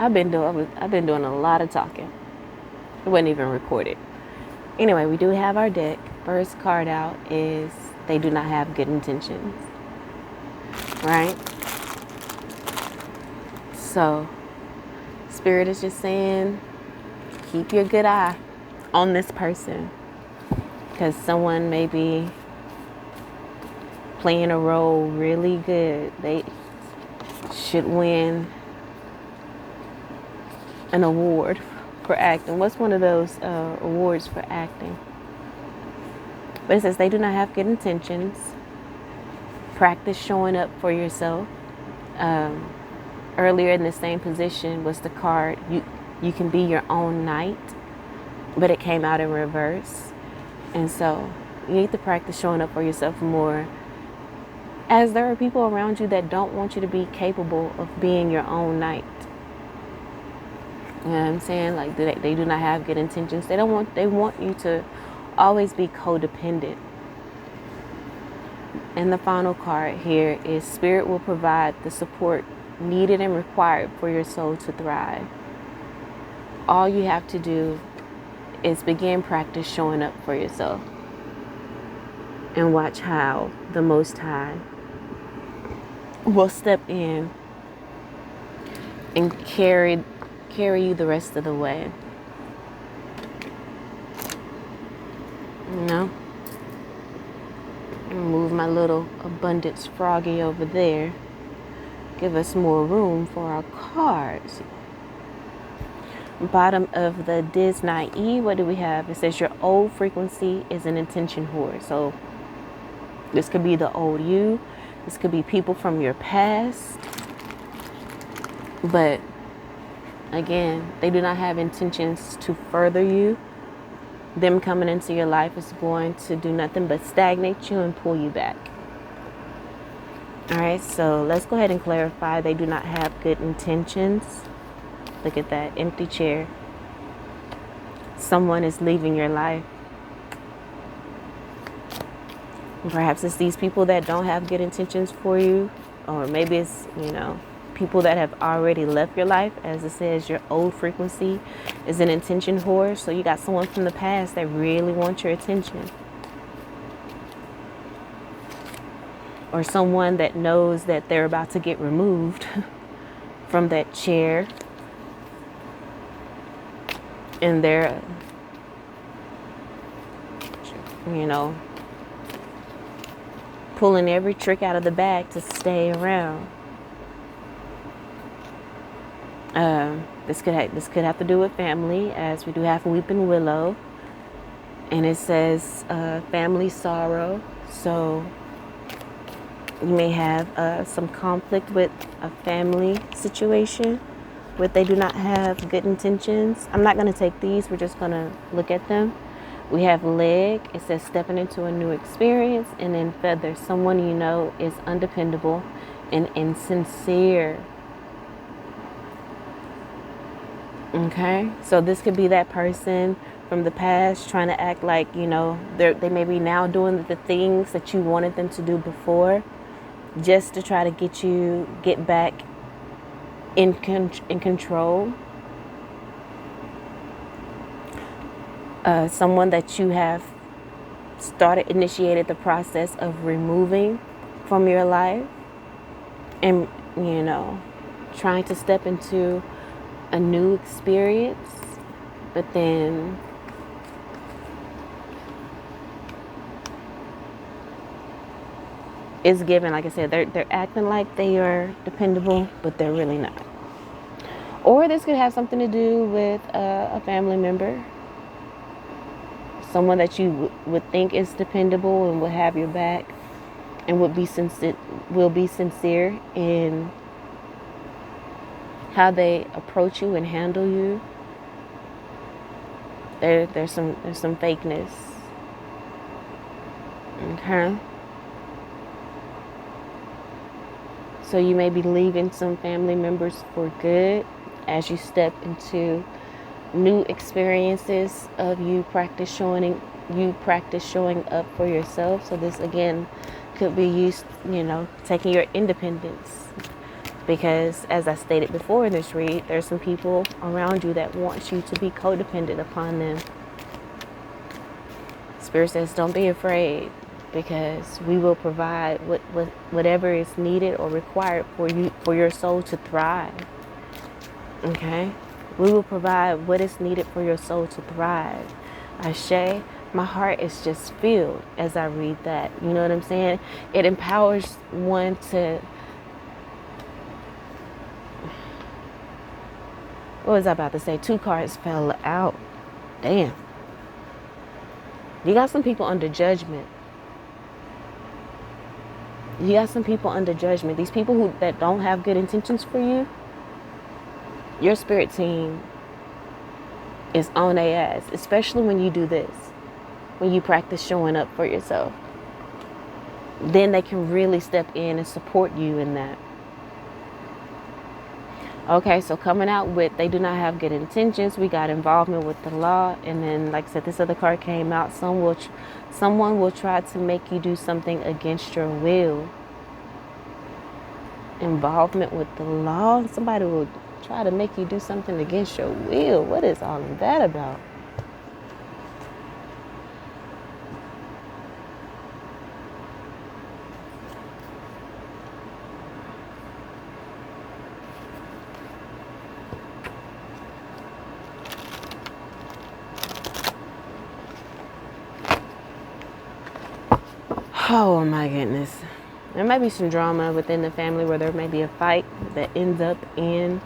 I've been doing a lot of talking. It wasn't even recorded. Anyway, we do have our deck. First card out is they do not have good intentions. Right? So, Spirit is just saying, keep your good eye on this person. Because someone may be playing a role really good. They should win an award for acting. What's one of those awards for acting? But it says they do not have good intentions. Practice showing up for yourself. Earlier in the same position was the card, you can be your own knight, but it came out in reverse. And so you need to practice showing up for yourself more, as there are people around you that don't want you to be capable of being your own knight. You know what I'm saying? Like they do not have good intentions. They want you to always be codependent. And the final card here is Spirit will provide the support needed and required for your soul to thrive. All you have to do is begin practice showing up for yourself, and watch how the Most High will step in and carry you the rest of the way. You know? Move my little abundance froggy over there. Give us more room for our cards. Bottom of the Disney, what do we have? It says your old frequency is an intention whore. So this could be the old you. This could be people from your past. But again, they do not have intentions to further you. Them coming into your life is going to do nothing but stagnate you and pull you back. All right, so let's go ahead and clarify. They do not have good intentions. Look at that empty chair. Someone is leaving your life. Perhaps it's these people that don't have good intentions for you, or maybe it's, people that have already left your life. As it says, your old frequency is an intention whore. So you got someone from the past that really wants your attention. Or someone that knows that they're about to get removed from that chair. And they're, pulling every trick out of the bag to stay around. This could have to do with family, as we do have Weeping Willow. And it says family sorrow. So you may have some conflict with a family situation where they do not have good intentions. I'm not going to take these. We're just going to look at them. We have leg. It says stepping into a new experience. And then feather. Someone you know is undependable and insincere. Okay. So this could be that person from the past trying to act like, they may be now doing the things that you wanted them to do before, just to try to get back in control. Someone that you have initiated the process of removing from your life, and trying to step into a new experience, but then it's given, like I said, they're acting like they are dependable, but they're really not. Or this could have something to do with a family member, someone that you would think is dependable and will have your back and will be sincere in how they approach you and handle you. There's some fakeness. Okay. So you may be leaving some family members for good as you step into new experiences of you practice showing up for yourself. So this again could be used, taking your independence, Because as I stated before in this read, there's some people around you that want you to be codependent upon them. Spirit says, don't be afraid, because we will provide whatever is needed or required for your soul to thrive. Okay? We will provide what is needed for your soul to thrive. Ashe, my heart is just filled as I read that. You know what I'm saying? It empowers one to... What was I about to say? 2 cards fell out. Damn. You got some people under judgment. You got some people under judgment. These people that don't have good intentions for you, your spirit team is on their ass, especially when you do this, when you practice showing up for yourself. Then they can really step in and support you in that. Okay, so coming out with they do not have good intentions, we got involvement with the law, and then like I said, this other card came out. Someone will try to make you do something against your will. Involvement with the law, somebody will try to make you do something against your will. What is all of that about? Oh my goodness. There might be some drama within the family where there may be a fight that ends up in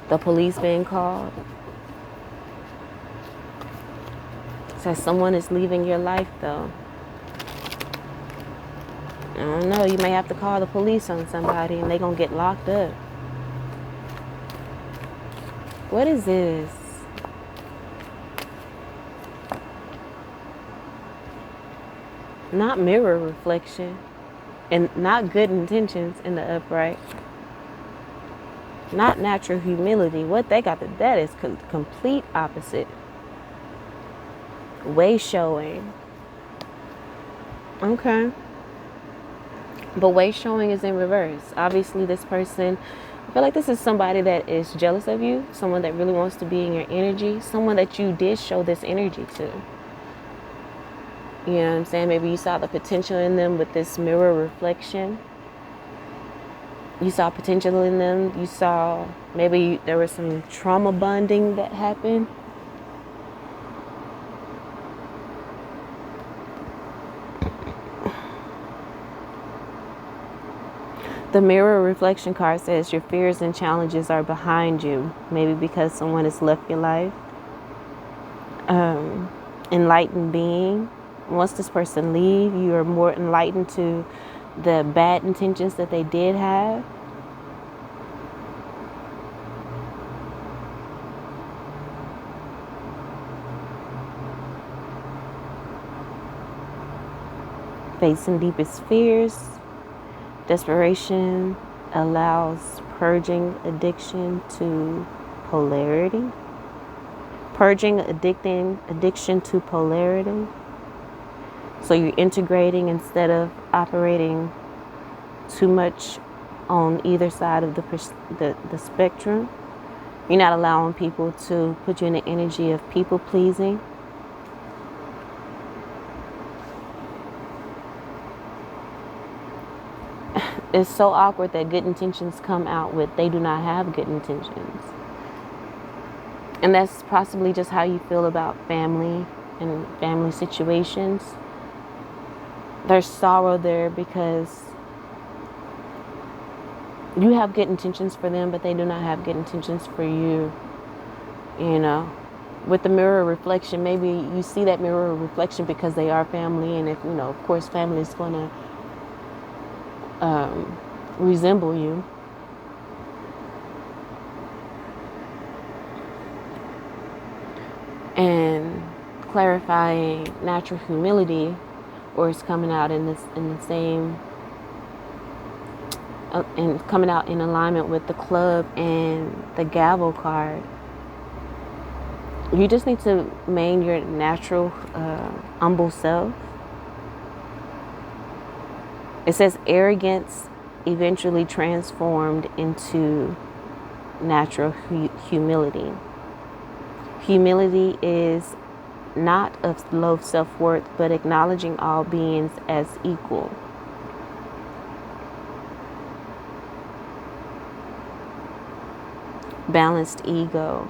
the police being called. It says someone is leaving your life though. I don't know, you may have to call the police on somebody and they're gonna get locked up. What is this? Not mirror reflection, and not good intentions in the upright. Not natural humility. What they got, that is complete opposite. Way showing. Okay. But way showing is in reverse. Obviously, this person, I feel like this is somebody that is jealous of you, someone that really wants to be in your energy, someone that you did show this energy to. You know what I'm saying? Maybe you saw the potential in them with this mirror reflection. You saw potential in them. You saw maybe there was some trauma bonding that happened. The mirror reflection card says your fears and challenges are behind you. Maybe because someone has left your life. Enlightened being. Once this person leaves, you are more enlightened to the bad intentions that they did have. Facing deepest fears. Desperation allows purging addiction to polarity. Purging addiction to polarity. So you're integrating instead of operating too much on either side of the spectrum. You're not allowing people to put you in the energy of people pleasing. It's so awkward that good intentions come out with they do not have good intentions. And that's possibly just how you feel about family and family situations. There's sorrow there because you have good intentions for them, but they do not have good intentions for you. You know, with the mirror reflection, maybe you see that mirror reflection because they are family, and if, you know, of course, family is going to resemble you. And clarifying natural humility, or it's coming out in the same and coming out in alignment with the club and the gavel card. You just need to maintain your natural humble self. It says arrogance eventually transformed into natural humility. Humility is not of low self-worth, but acknowledging all beings as equal. Balanced ego.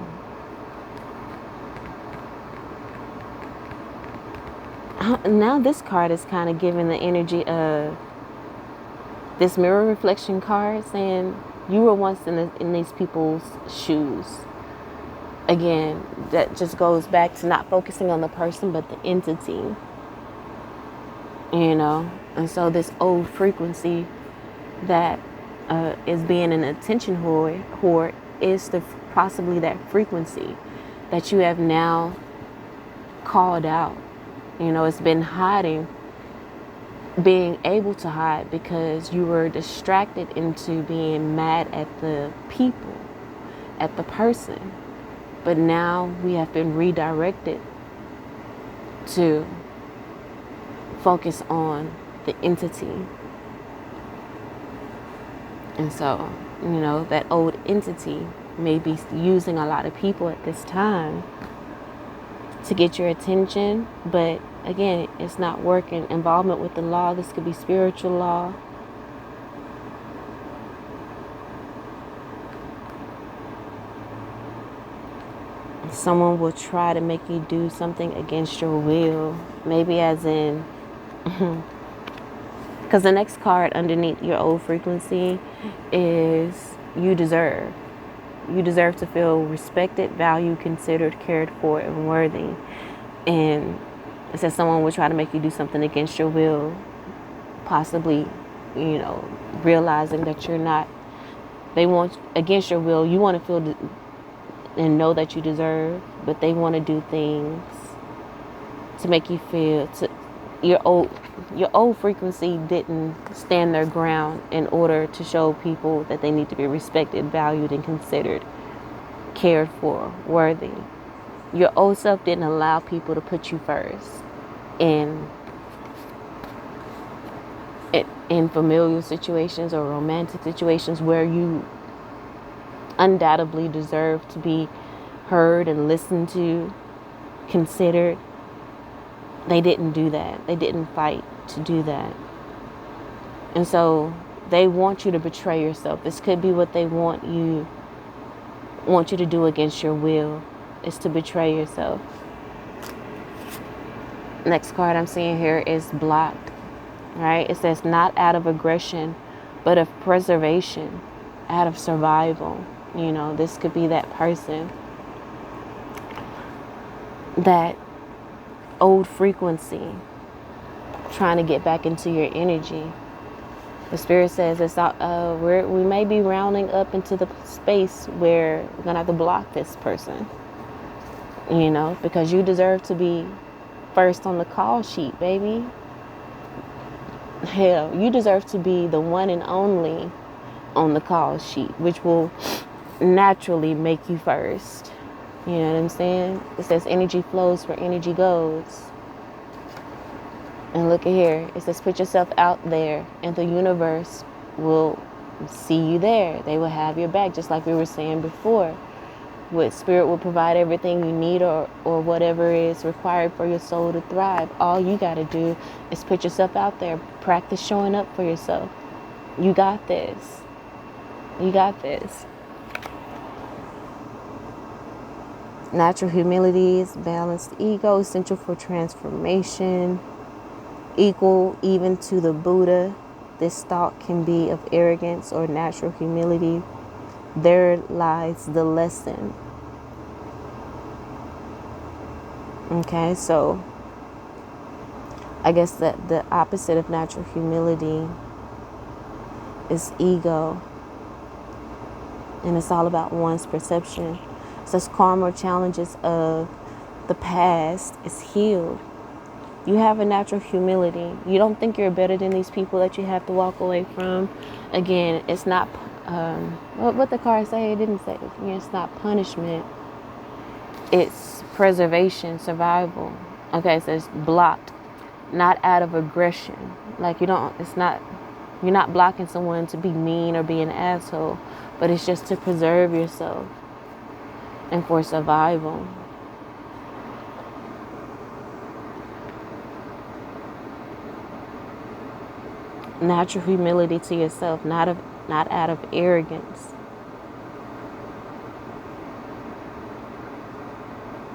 Now this card is kind of giving the energy of this mirror reflection card, saying you were once in these people's shoes. Again, that just goes back to not focusing on the person, but the entity. And so this old frequency that is being an attention whore is possibly that frequency that you have now called out. It's been hiding, being able to hide because you were distracted into being mad at the people, at the person. But now we have been redirected to focus on the entity. And so, that old entity may be using a lot of people at this time to get your attention, but again, it's not working. Involvement with the law, this could be spiritual law. Someone will try to make you do something against your will, maybe as in, because the next card underneath your old frequency is you deserve. You deserve to feel respected, valued, considered, cared for, and worthy. And it says someone will try to make you do something against your will, possibly, realizing that you're not, they want, against your will, you want to feel and know that you deserve, but they want to do things to make you feel, your old frequency didn't stand their ground in order to show people that they need to be respected, valued, and considered, cared for, worthy. Your old self didn't allow people to put you first in familial situations or romantic situations where you undoubtedly deserve to be heard and listened to, considered. They didn't do that. They didn't fight to do that. And so they want you to betray yourself. This could be what they want you to do against your will, is to betray yourself. Next card I'm seeing here is blocked, right? It says not out of aggression, but of preservation, out of survival. This could be that person, that old frequency trying to get back into your energy. The spirit says it's we may be rounding up into the space where we're gonna have to block this person, because you deserve to be first on the call sheet, baby. Hell, you deserve to be the one and only on the call sheet, which will naturally make you first. You know what I'm saying? It says energy flows where energy goes. And look at here. It says put yourself out there and the universe will see you there. They will have your back, just like we were saying before. What spirit will provide everything you need or whatever is required for your soul to thrive. All you got to do is put yourself out there. Practice showing up for yourself. You got this. You got this. Natural humility is balanced ego, essential for transformation, equal even to the Buddha. This thought can be of arrogance or natural humility. There lies the lesson. Okay, so I guess that the opposite of natural humility is ego. And it's all about one's perception. Such karma challenges of the past is healed. You have a natural humility. You don't think you're better than these people that you have to walk away from. Again, it's not, what the card say, it didn't say, it's not punishment. It's preservation, survival. Okay, so it's blocked, not out of aggression. Like it's not You're not blocking someone to be mean or be an asshole, but it's just to preserve yourself and for survival. Natural humility to yourself, not out of arrogance.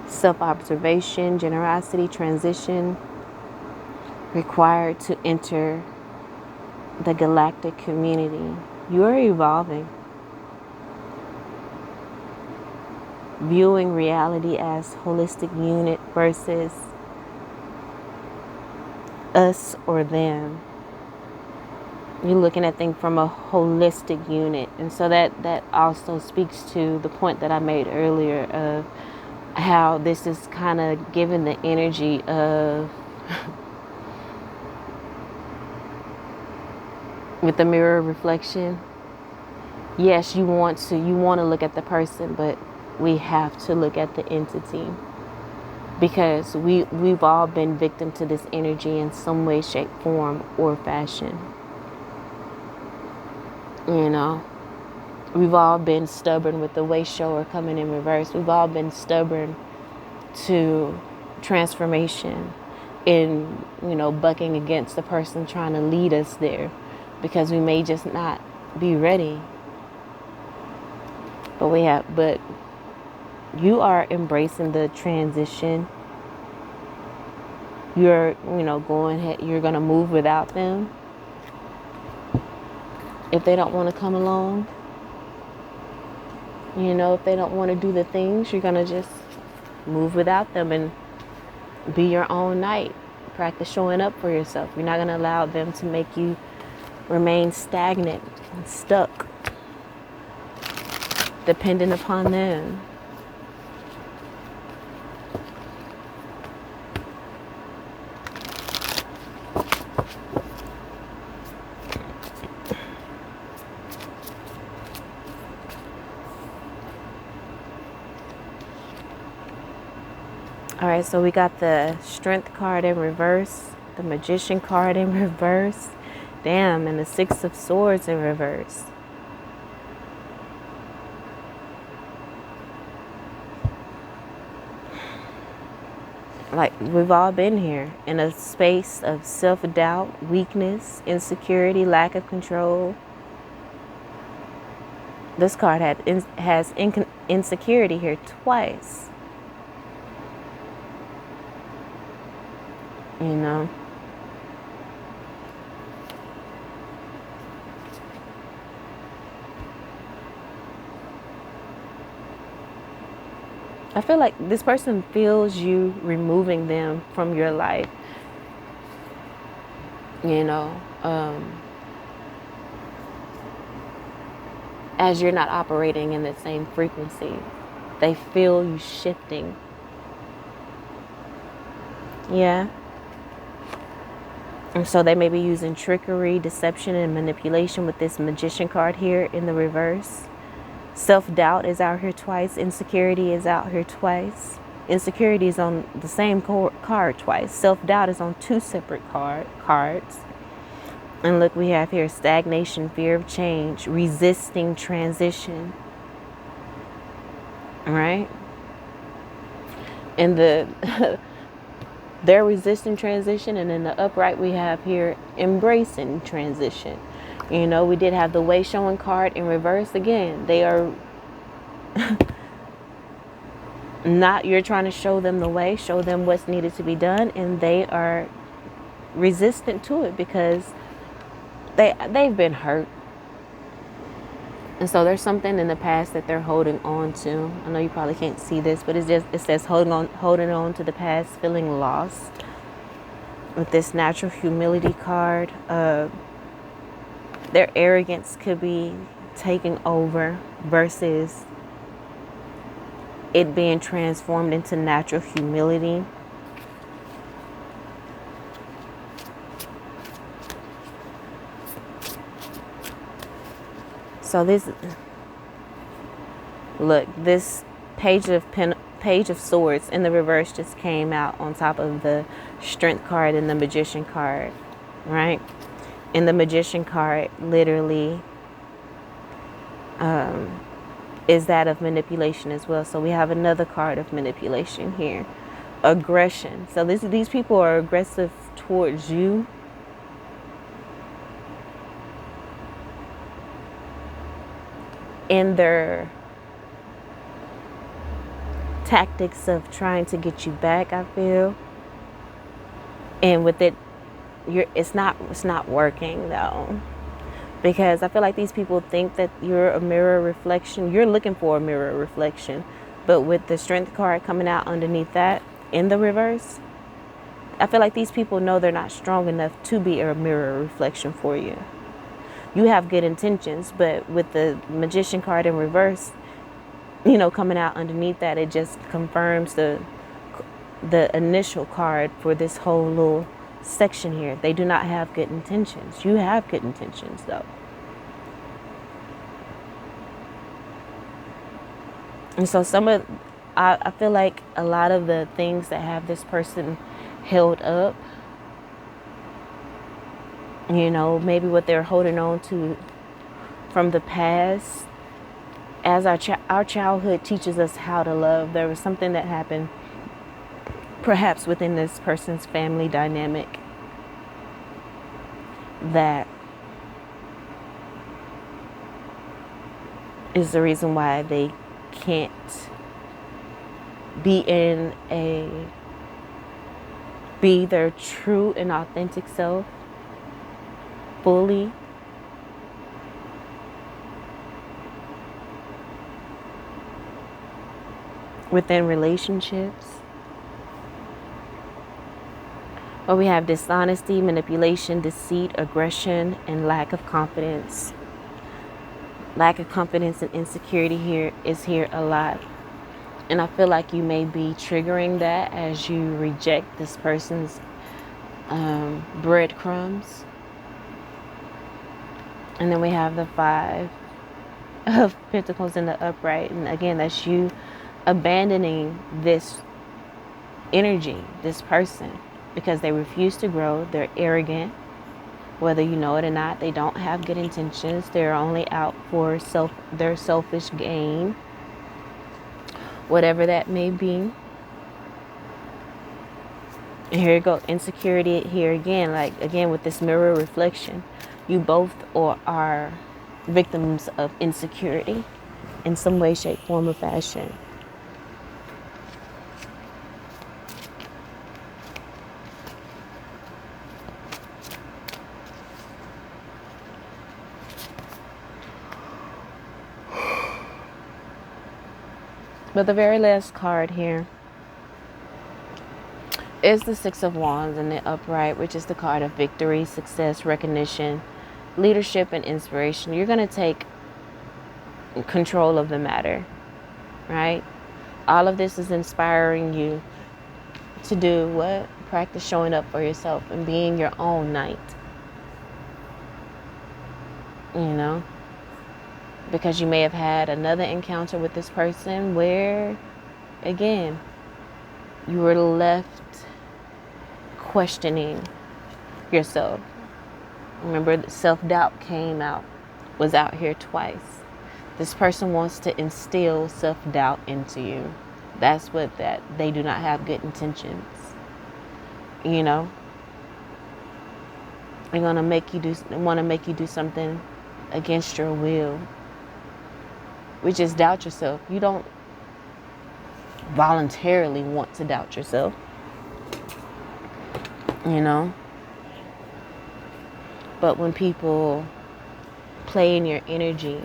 Self-observation, generosity, transition required to enter the galactic community. You are evolving. Viewing reality as holistic unit versus us or them. You're looking at things from a holistic unit. And so that also speaks to the point that I made earlier of how this is kind of given the energy of with the mirror reflection. Yes, you want to look at the person, but we have to look at the entity, because we've all been victim to this energy in some way, shape, form, or fashion. You know, we've all been stubborn with the way shower coming in reverse. We've all been stubborn to transformation in, bucking against the person trying to lead us there, because we may just not be ready. But you are embracing the transition. You're, going ahead, you're going to move without them. If they don't want to come along, if they don't want to do the things, you're going to just move without them and be your own knight. Practice showing up for yourself. You're not going to allow them to make you remain stagnant and stuck, dependent upon them. All right, so we got the Strength card in reverse, the Magician card in reverse, damn, and the Six of Swords in reverse. Like, we've all been here in a space of self-doubt, weakness, insecurity, lack of control. This card has insecurity here twice. I feel like this person feels you removing them from your life. As you're not operating in the same frequency, they feel you shifting. Yeah. And so they may be using trickery, deception, and manipulation with this Magician card here in the reverse. Self-doubt is out here twice. Insecurity is out here twice. Insecurity is on the same card twice. Self-doubt is on two separate cards. And look, we have here stagnation, fear of change, resisting transition. All right? And they're resisting transition, and in the upright we have here embracing transition. We did have the way showing card in reverse again. They are not, you're trying to show them the way, show them what's needed to be done, and they are resistant to it because they've been hurt. And so there's something in the past that they're holding on to. I know you probably can't see this, but it says holding on to the past, feeling lost. With this natural humility card, their arrogance could be taking over versus it being transformed into natural humility. So this Page of Swords in the reverse just came out on top of the Strength card and the Magician card, right? And the Magician card literally is that of manipulation as well. So we have another card of manipulation here. Aggression. So these people are aggressive towards you. In their tactics of trying to get you back, I feel. And with it, it's not working though. Because I feel like these people think that you're a mirror reflection. You're looking for a mirror reflection. But with the Strength card coming out underneath that in the reverse, I feel like these people know they're not strong enough to be a mirror reflection for you. You have good intentions, but with the Magician card in reverse, coming out underneath that, it just confirms the initial card for this whole little section here. They do not have good intentions. You have good intentions though. And so I feel like a lot of the things that have this person held up, maybe what they're holding on to from the past, as our childhood teaches us how to love, there was something that happened perhaps within this person's family dynamic that is the reason why they can't be their true and authentic self fully. Within relationships. But we have dishonesty, manipulation, deceit, aggression, and lack of confidence. Lack of confidence and insecurity here is a lot. And I feel like you may be triggering that as you reject this person's breadcrumbs. And then we have the 5 of Pentacles in the upright. And again, that's you abandoning this energy, this person, because they refuse to grow. They're arrogant, whether you know it or not. They don't have good intentions. They're only out for their selfish gain, whatever that may be. And here you go, insecurity here again, with this mirror reflection. You both are victims of insecurity in some way, shape, form, or fashion. But the very last card here is the 6 of Wands in the upright, which is the card of victory, success, recognition, leadership, and inspiration. You're going to take control of the matter, right? All of this is inspiring you to do what? Practice showing up for yourself and being your own knight. Because you may have had another encounter with this person where, again, you were left questioning yourself. Remember, self-doubt was out here twice. This person wants to instill self-doubt into you. That's they do not have good intentions. They're going to want to make you do something against your will. Which is doubt yourself. You don't voluntarily want to doubt yourself. But when people play in your energy,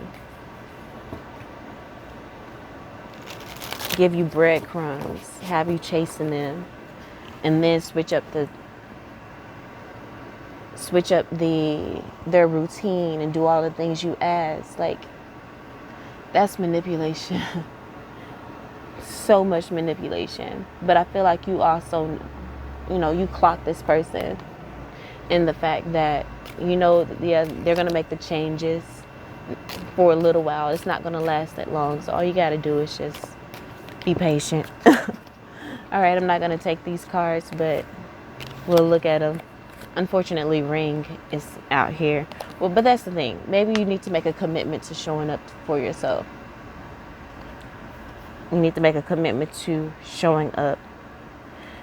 give you breadcrumbs, have you chasing them, and then switch up their routine and do all the things you ask, that's manipulation. So much manipulation. But I feel like you also, you clock this person in the fact that, they're going to make the changes for a little while. It's not going to last that long. So all you got to do is just be patient. All right, I'm not going to take these cards, but we'll look at them Unfortunately, ring is out here. Well, but that's the thing. Maybe you need to make a commitment to showing up for yourself. You need to make a commitment to showing up.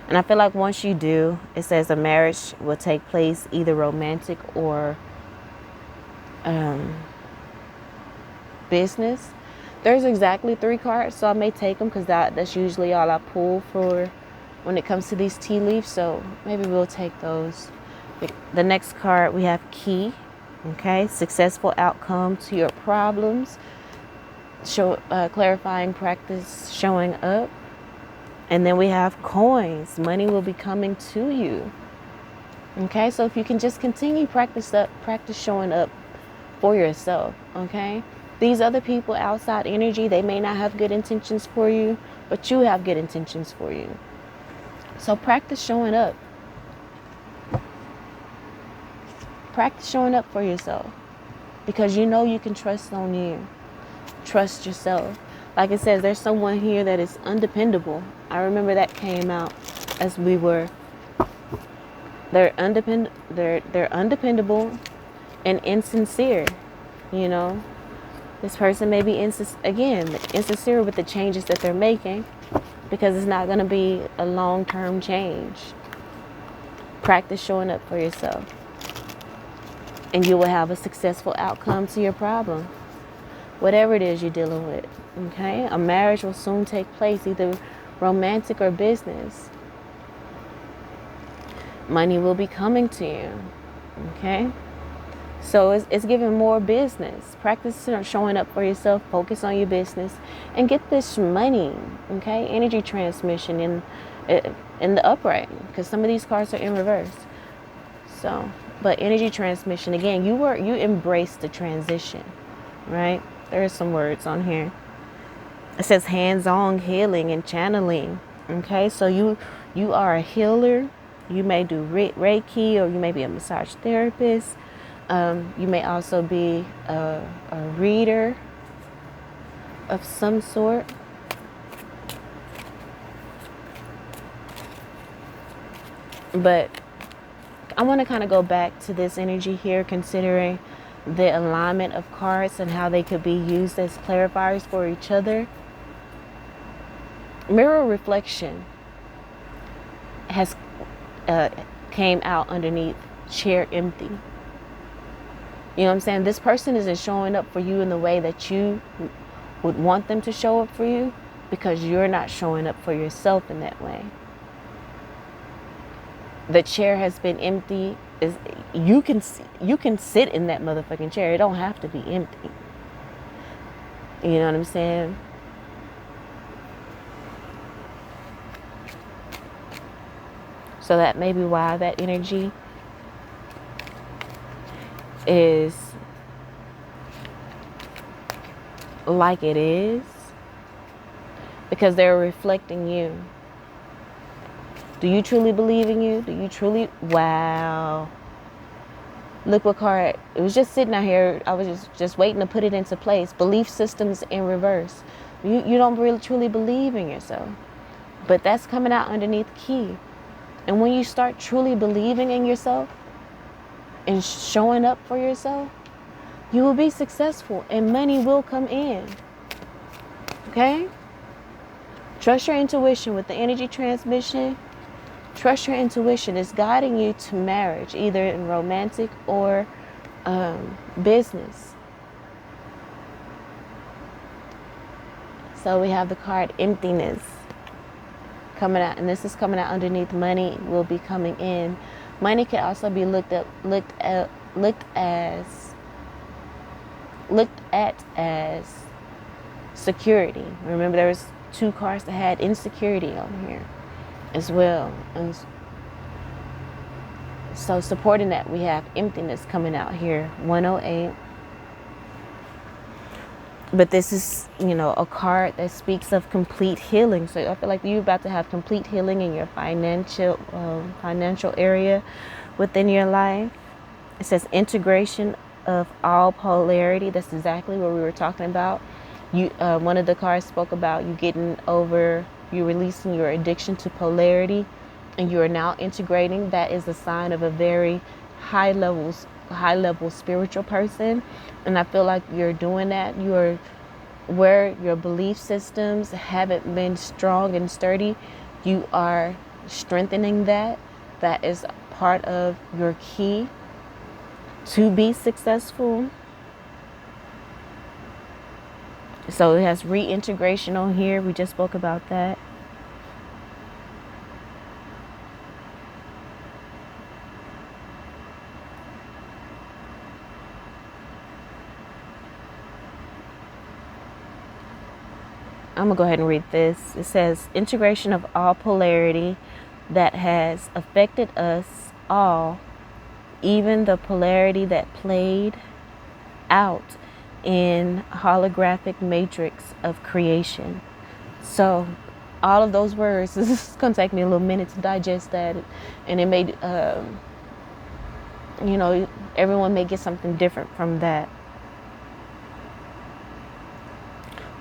And I feel like once you do, it says a marriage will take place, either romantic or business. There's exactly 3 cards, so I may take them because that's usually all I pull for when it comes to these tea leaves. So maybe we'll take those. The next card, we have key. Okay, successful outcome to your problems. Clarifying practice, showing up. And then we have coins. Money will be coming to you. Okay, so if you can just continue practice showing up for yourself. Okay, these other people, outside energy, they may not have good intentions for you, but you have good intentions for you. So practice showing up. Practice showing up for yourself, because you know you can trust on you. Trust yourself. Like it says, there's someone here that is undependable. I remember that came out as we were. They're undependable and insincere. You know, this person may be insincere with the changes that they're making, because it's not going to be a long-term change. Practice showing up for yourself, and you will have a successful outcome to your problem, whatever it is you're dealing with. Okay, a marriage will soon take place, either romantic or business. Money will be coming to you. Okay, so it's giving more business. Practice showing up for yourself. Focus on your business and get this money. Okay, energy transmission in the upright, because some of these cards are in reverse. So, but energy transmission, again, you embrace the transition, right? There are some words on here. It says hands-on healing and channeling. Okay, so you are a healer. You may do Reiki, or you may be a massage therapist. You may also be a reader of some sort. But I want to kind of go back to this energy here, considering the alignment of cards and how they could be used as clarifiers for each other. Mirror reflection has came out underneath chair empty. You know what I'm saying? This person isn't showing up for you in the way that you would want them to show up for you, because you're not showing up for yourself in that way. The chair has been empty. You can sit in that motherfucking chair. It don't have to be empty. You know what I'm saying? So that may be why that energy is like it is, because they're reflecting you. Do you truly believe in you? Do you truly? Wow. Look what card. It was just sitting out here. I was just waiting to put it into place. Belief systems in reverse. You don't really truly believe in yourself. But that's coming out underneath key. And when you start truly believing in yourself and showing up for yourself, you will be successful and money will come in. Okay? Trust your intuition with the energy transmission. Trust your intuition. It's guiding you to marriage, either in romantic or business. So we have the card emptiness coming out, and this is coming out underneath money will be coming in. Money can also be looked at as security. Remember, there was 2 cards that had insecurity on here as well. And so supporting that, we have emptiness coming out here, 108. But this is, a card that speaks of complete healing. So I feel like you're about to have complete healing in your financial area within your life. It says integration of all polarity. That's exactly what we were talking about. One of the cards spoke about you releasing your addiction to polarity and you are now integrating, that is a sign of a very high level spiritual person. And I feel like you're doing that. You're where your belief systems haven't been strong and sturdy, you are strengthening that. That is part of your key to be successful. So it has reintegration on here. We just spoke about that. I'm going to go ahead and read this. It says, integration of all polarity that has affected us all, even the polarity that played out in holographic matrix of creation. So all of those words, this is going to take me a little minute to digest that. And it may, everyone may get something different from that.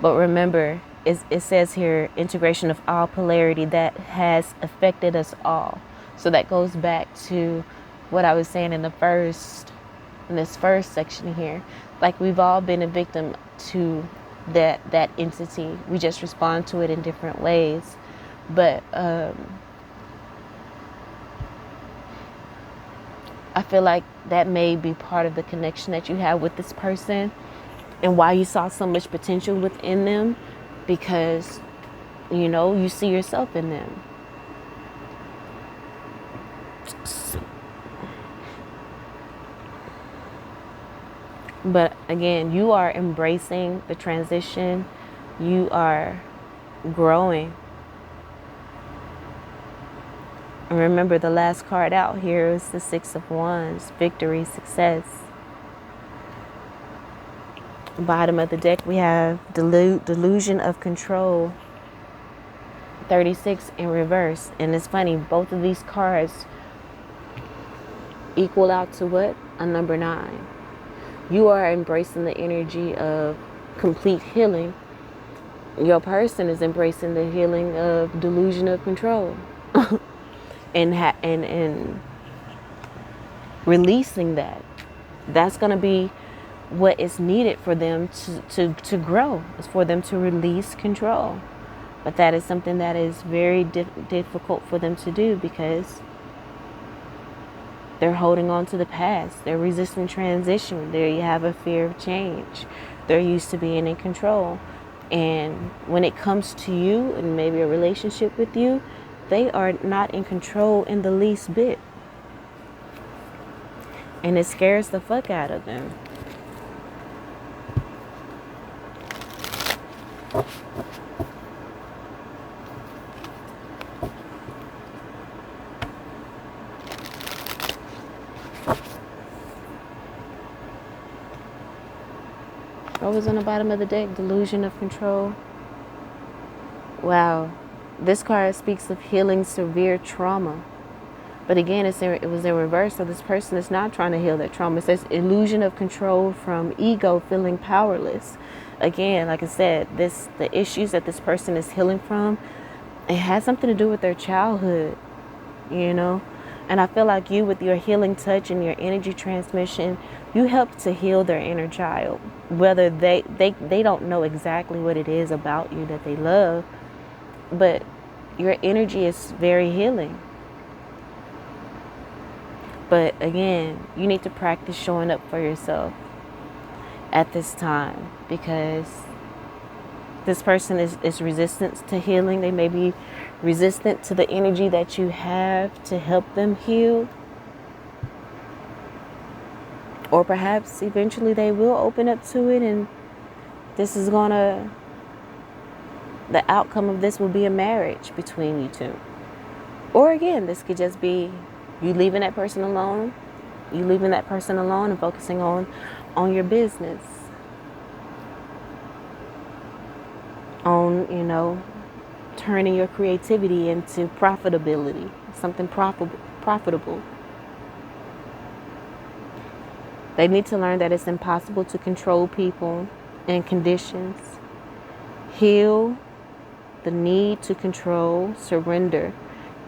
But remember, it says here, integration of all polarity that has affected us all. So that goes back to what I was saying in this first section here. Like, we've all been a victim to that entity. We just respond to it in different ways. But I feel like that may be part of the connection that you have with this person, and why you saw so much potential within them, because you see yourself in them. But again, you are embracing the transition. You are growing. And remember, the last card out here is the Six of Wands, victory, success. Bottom of the deck, we have delusion of control, 36 in reverse. And it's funny, both of these cards equal out to what? A number 9. You are embracing the energy of complete healing. Your person is embracing the healing of delusion of control. and releasing that. That's going to be what is needed for them to grow. Is for them to release control. But that is something that is very difficult for them to do, because they're holding on to the past. They're resisting transition. There you have a fear of change. They're used to being in control. And when it comes to you and maybe a relationship with you, they are not in control in the least bit. And it scares the fuck out of them. What was on the bottom of the deck? Delusion of control. Wow. This card speaks of healing severe trauma. But again, it was in reverse. So this person is not trying to heal their trauma. It says illusion of control from ego, feeling powerless. Again, like I said, the issues that this person is healing from, it has something to do with their childhood, And I feel like you, with your healing touch and your energy transmission, you help to heal their inner child. Whether they don't know exactly what it is about you that they love, but your energy is very healing. But again, you need to practice showing up for yourself at this time, because this person is resistant to healing. They may be resistant to the energy that you have to help them heal. Or perhaps eventually they will open up to it, and the outcome of this will be a marriage between you two. Or again, this could just be you leaving that person alone. You leaving that person alone and focusing on your business. On, turning your creativity into profitability, something profitable. They need to learn that it's impossible to control people and conditions. Heal the need to control, surrender,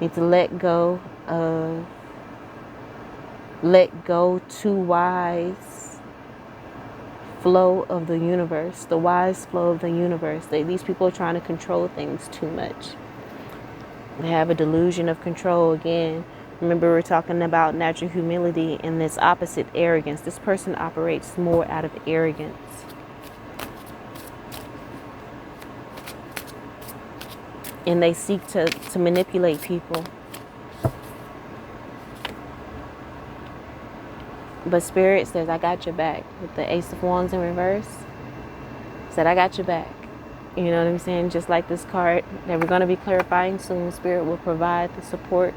Need to let go to wise flow of the universe, the wise flow of the universe. These people are trying to control things too much. They have a delusion of control again. Remember, we're talking about natural humility and this opposite, arrogance. This person operates more out of arrogance. And they seek to manipulate people. But Spirit says, I got your back. With the Ace of Wands in reverse, said, I got your back. You know what I'm saying? Just like this card that we're going to be clarifying soon, Spirit will provide the support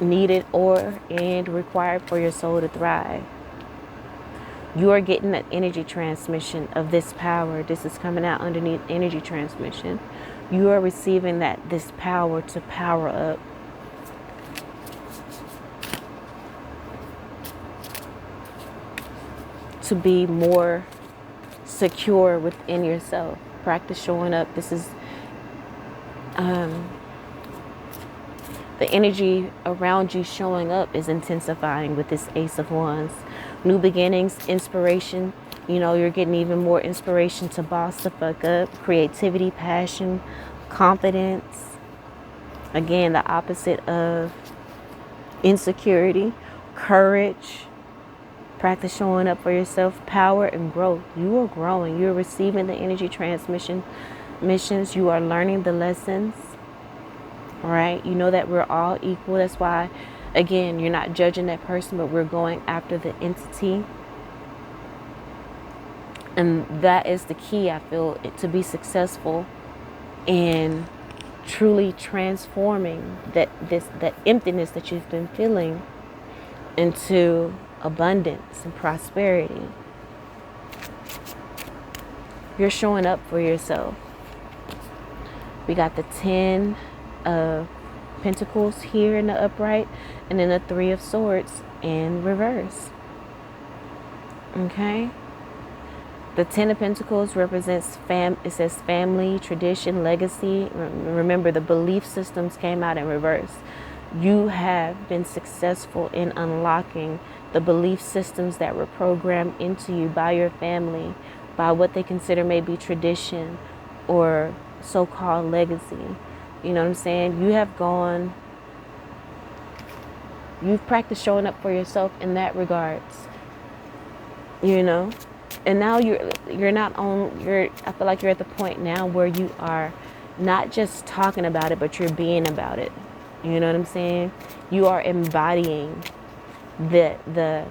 needed and required for your soul to thrive. You are getting that energy transmission of this power. This is coming out underneath energy transmission. You are receiving this power to power up. To be more secure within yourself. Practice showing up. This is the energy around you showing up is intensifying with this Ace of Wands. New beginnings, inspiration. You know, you're getting even more inspiration to boss the fuck up. Creativity, passion, confidence. Again, the opposite of insecurity. Courage. Practice showing up for yourself. Power and growth. You are growing. You're receiving the energy transmission missions. You are learning the lessons. All right. You know that we're all equal. That's why, again, you're not judging that person, but we're going after the entity. And that is the key, I feel, to be successful in truly transforming that emptiness that you've been feeling into abundance and prosperity. You're showing up for yourself. We got the 10 of Pentacles here in the upright, and then the 3 of Swords in reverse. Okay. The 10 of Pentacles represents it says family, tradition, legacy. Remember, the belief systems came out in reverse. You have been successful in unlocking the belief systems that were programmed into you by your family, by what they consider maybe tradition or so-called legacy. You know what I'm saying? You've practiced showing up for yourself in that regards. You know? And now I feel like you're at the point now where you are not just talking about it, but you're being about it. You know what I'm saying? You are embodying the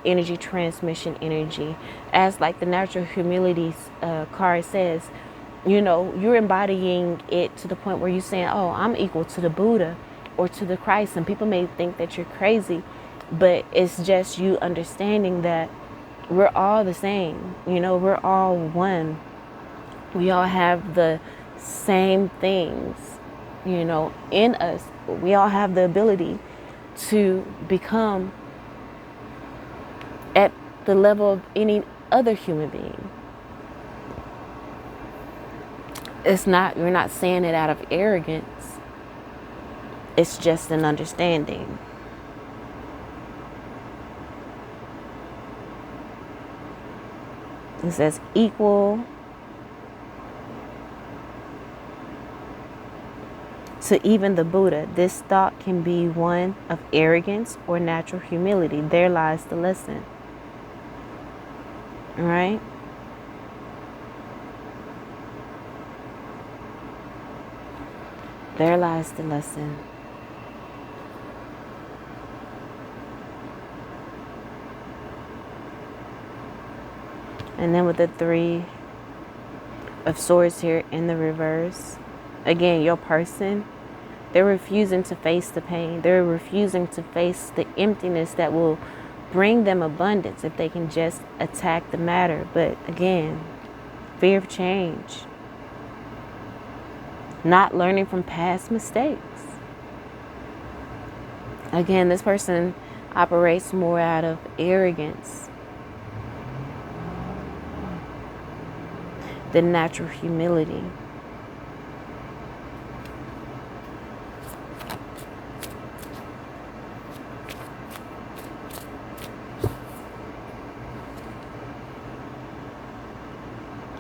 energy transmission energy. As like the natural humility card says, you know, you're embodying it to the point where you're saying, oh, I'm equal to the Buddha or to the Christ. And people may think that you're crazy, but it's just you understanding that we're all the same. You know, we're all one. We all have the same things, you know, in us. We all have the ability to become at the level of any other human being. You're not saying it out of arrogance. It's just an understanding. It says equal to even the Buddha. This thought can be one of arrogance or natural humility. There lies the lesson. All right? There lies the lesson. And then with the 3 of Swords here in the reverse, again, your person, they're refusing to face the pain. They're refusing to face the emptiness that will bring them abundance if they can just attack the matter. But again, fear of change. Not learning from past mistakes. Again, this person operates more out of arrogance than natural humility.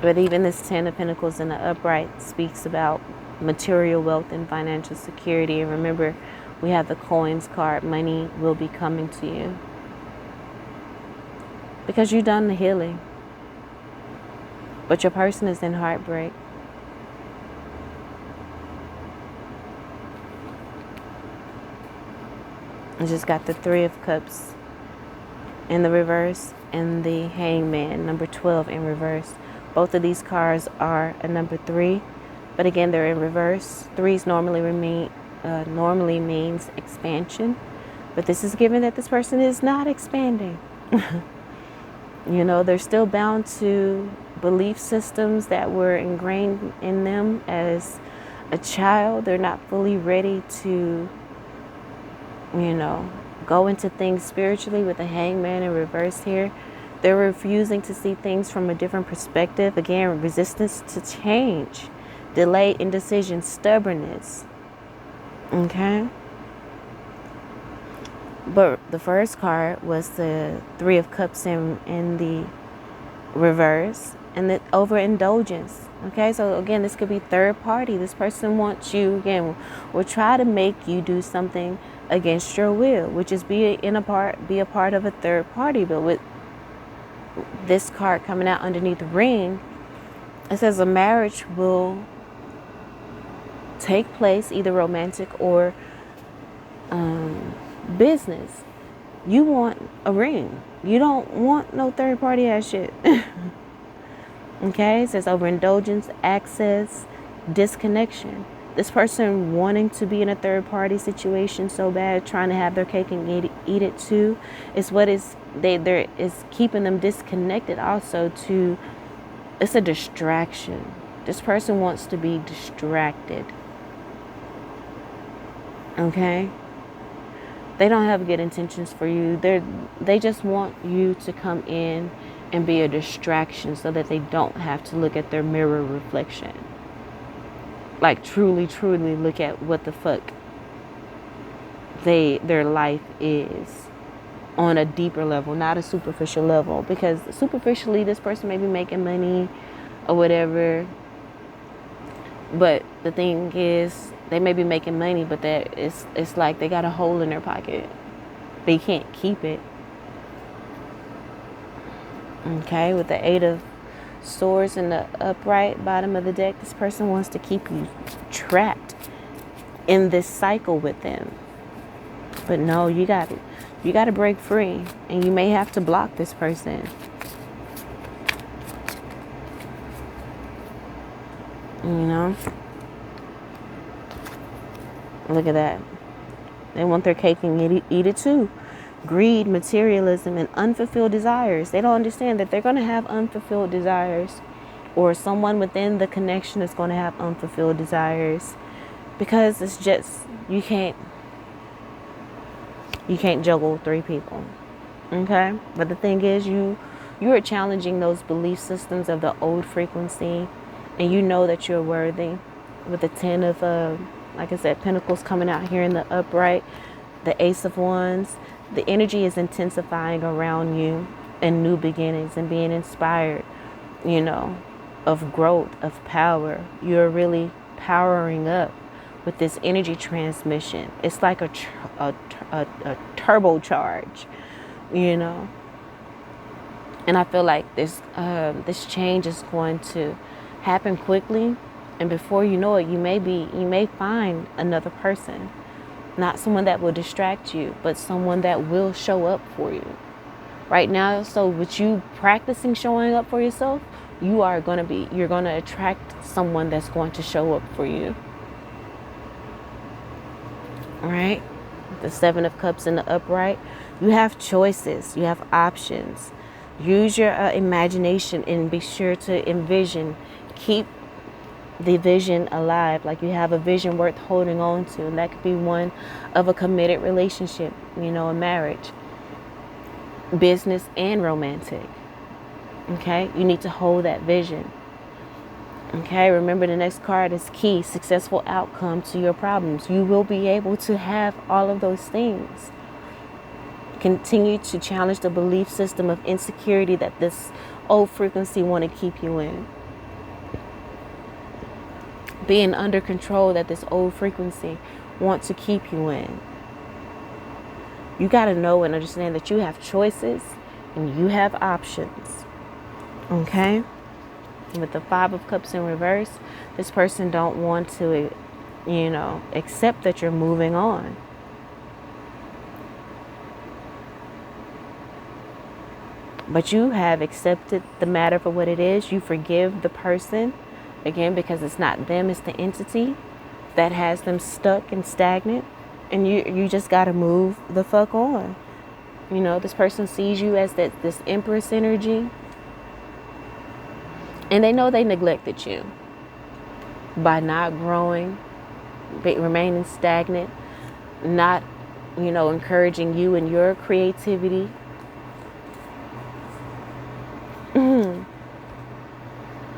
But even this Ten of Pentacles in the upright speaks about material wealth and financial security. And remember, we have the coins card. Money will be coming to you because you've done the healing. But your person is in heartbreak. I just got the Three of Cups in the reverse and the Hangman, number 12 in reverse. Both of these cards are a number 3, but again, they're in reverse. Threes normally means expansion, but this is given that this person is not expanding. You know, they're still bound to belief systems that were ingrained in them as a child. They're not fully ready to, you know, go into things spiritually with the Hangman in reverse here. They're refusing to see things from a different perspective. Again, resistance to change, delay, indecision, stubbornness. Okay? But the first card was the Three of Cups in the reverse and the overindulgence. Okay, so again, this could be third party. This person wants you, again, will try to make you do something against your will, which is be a part of a third party. But with this card coming out underneath the ring, it says a marriage will take place, either romantic or business. You want a ring. You don't want no third party ass shit. Okay, it says overindulgence, access, disconnection. This person wanting to be in a third party situation so bad, trying to have their cake and eat it too, is what is keeping them disconnected. Also, to it's a distraction. This person wants to be distracted. Okay, they don't have good intentions for you. They just want you to come in and be a distraction so that they don't have to look at their mirror reflection. Like truly look at what the fuck their life is on a deeper level, not a superficial level. Because superficially, this person may be making money or whatever. But the thing is, they may be making money, but it's like they got a hole in their pocket. They can't keep it. Okay, with the Eight of Swords in the upright bottom of the deck, this person wants to keep you trapped in this cycle with them. But no, you got to break free, and you may have to block this person. You know? Look at that. They want their cake and eat it too. Greed, materialism, and unfulfilled desires. They don't understand that they're going to have unfulfilled desires, or someone within the connection is going to have unfulfilled desires, because it's just you can't juggle three people. Okay, but the thing is, you are challenging those belief systems of the old frequency, and you know that you're worthy. With the Ten of like I said, Pentacles coming out here in the upright, the Ace of Wands. The energy is intensifying around you, and new beginnings, and being inspired, you know, of growth, of power. You're really powering up with this energy transmission. It's like a turbocharge, you know. And I feel like this change is going to happen quickly, and before you know it, you may find another person. Not someone that will distract you, but someone that will show up for you. Right now, so with you practicing showing up for yourself, you're going to attract someone that's going to show up for you. All right? The Seven of Cups in the upright. You have choices. You have options. Use your imagination and be sure to envision. Keep the vision alive, like you have a vision worth holding on to, and that could be one of a committed relationship, you know, a marriage, business and romantic. Okay, you need to hold that vision. Okay, remember the next card is key, successful outcome to your problems. You will be able to have all of those things. Continue to challenge the belief system of insecurity that this old frequency want to keep you in. being under control that this old frequency wants to keep you in. You got to know and understand that you have choices and you have options. Okay? With the Five of Cups in reverse, this person don't want to, accept that you're moving on. But you have accepted the matter for what it is. You forgive the person, again, because it's not them, it's the entity that has them stuck and stagnant. And you just got to move the fuck on. This person sees you as this Empress energy. And they know they neglected you by not growing, remaining stagnant, not, encouraging you and your creativity.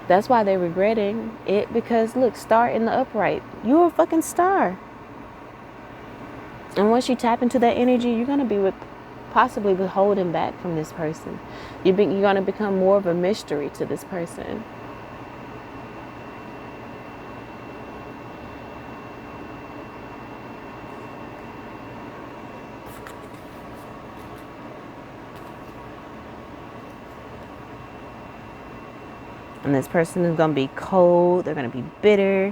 That's why they're regretting it, because look, star in the upright. You're a fucking star. And once you tap into that energy, you're going to be possibly withholding back from this person. You're going to become more of a mystery to this person. And this person is going to be cold. They're going to be bitter.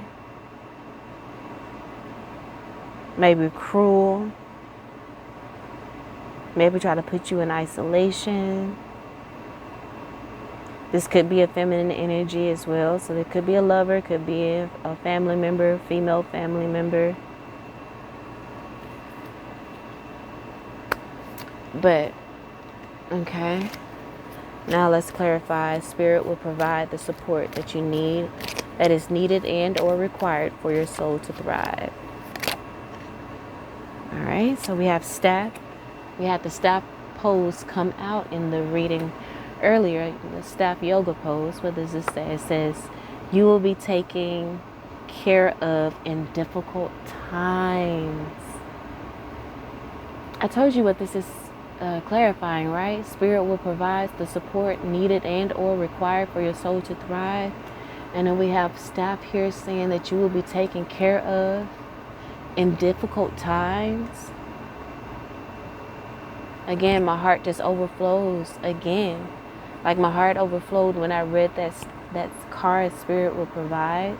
Maybe cruel. Maybe try to put you in isolation. This could be a feminine energy as well. So it could be a lover, could be a family member, female family member. But, okay. Now let's clarify. Spirit will provide the support that you need, that is needed and or required for your soul to thrive. All right, so we have staff. We had the staff pose come out in the reading earlier, the staff yoga pose. What does this say? It says, you will be taken care of in difficult times. I told you what this is clarifying, right? Spirit will provide the support needed and or required for your soul to thrive. And then we have staff here saying that you will be taken care of in difficult times. Again, my heart just overflows again. Like my heart overflowed when I read that card, Spirit will provide.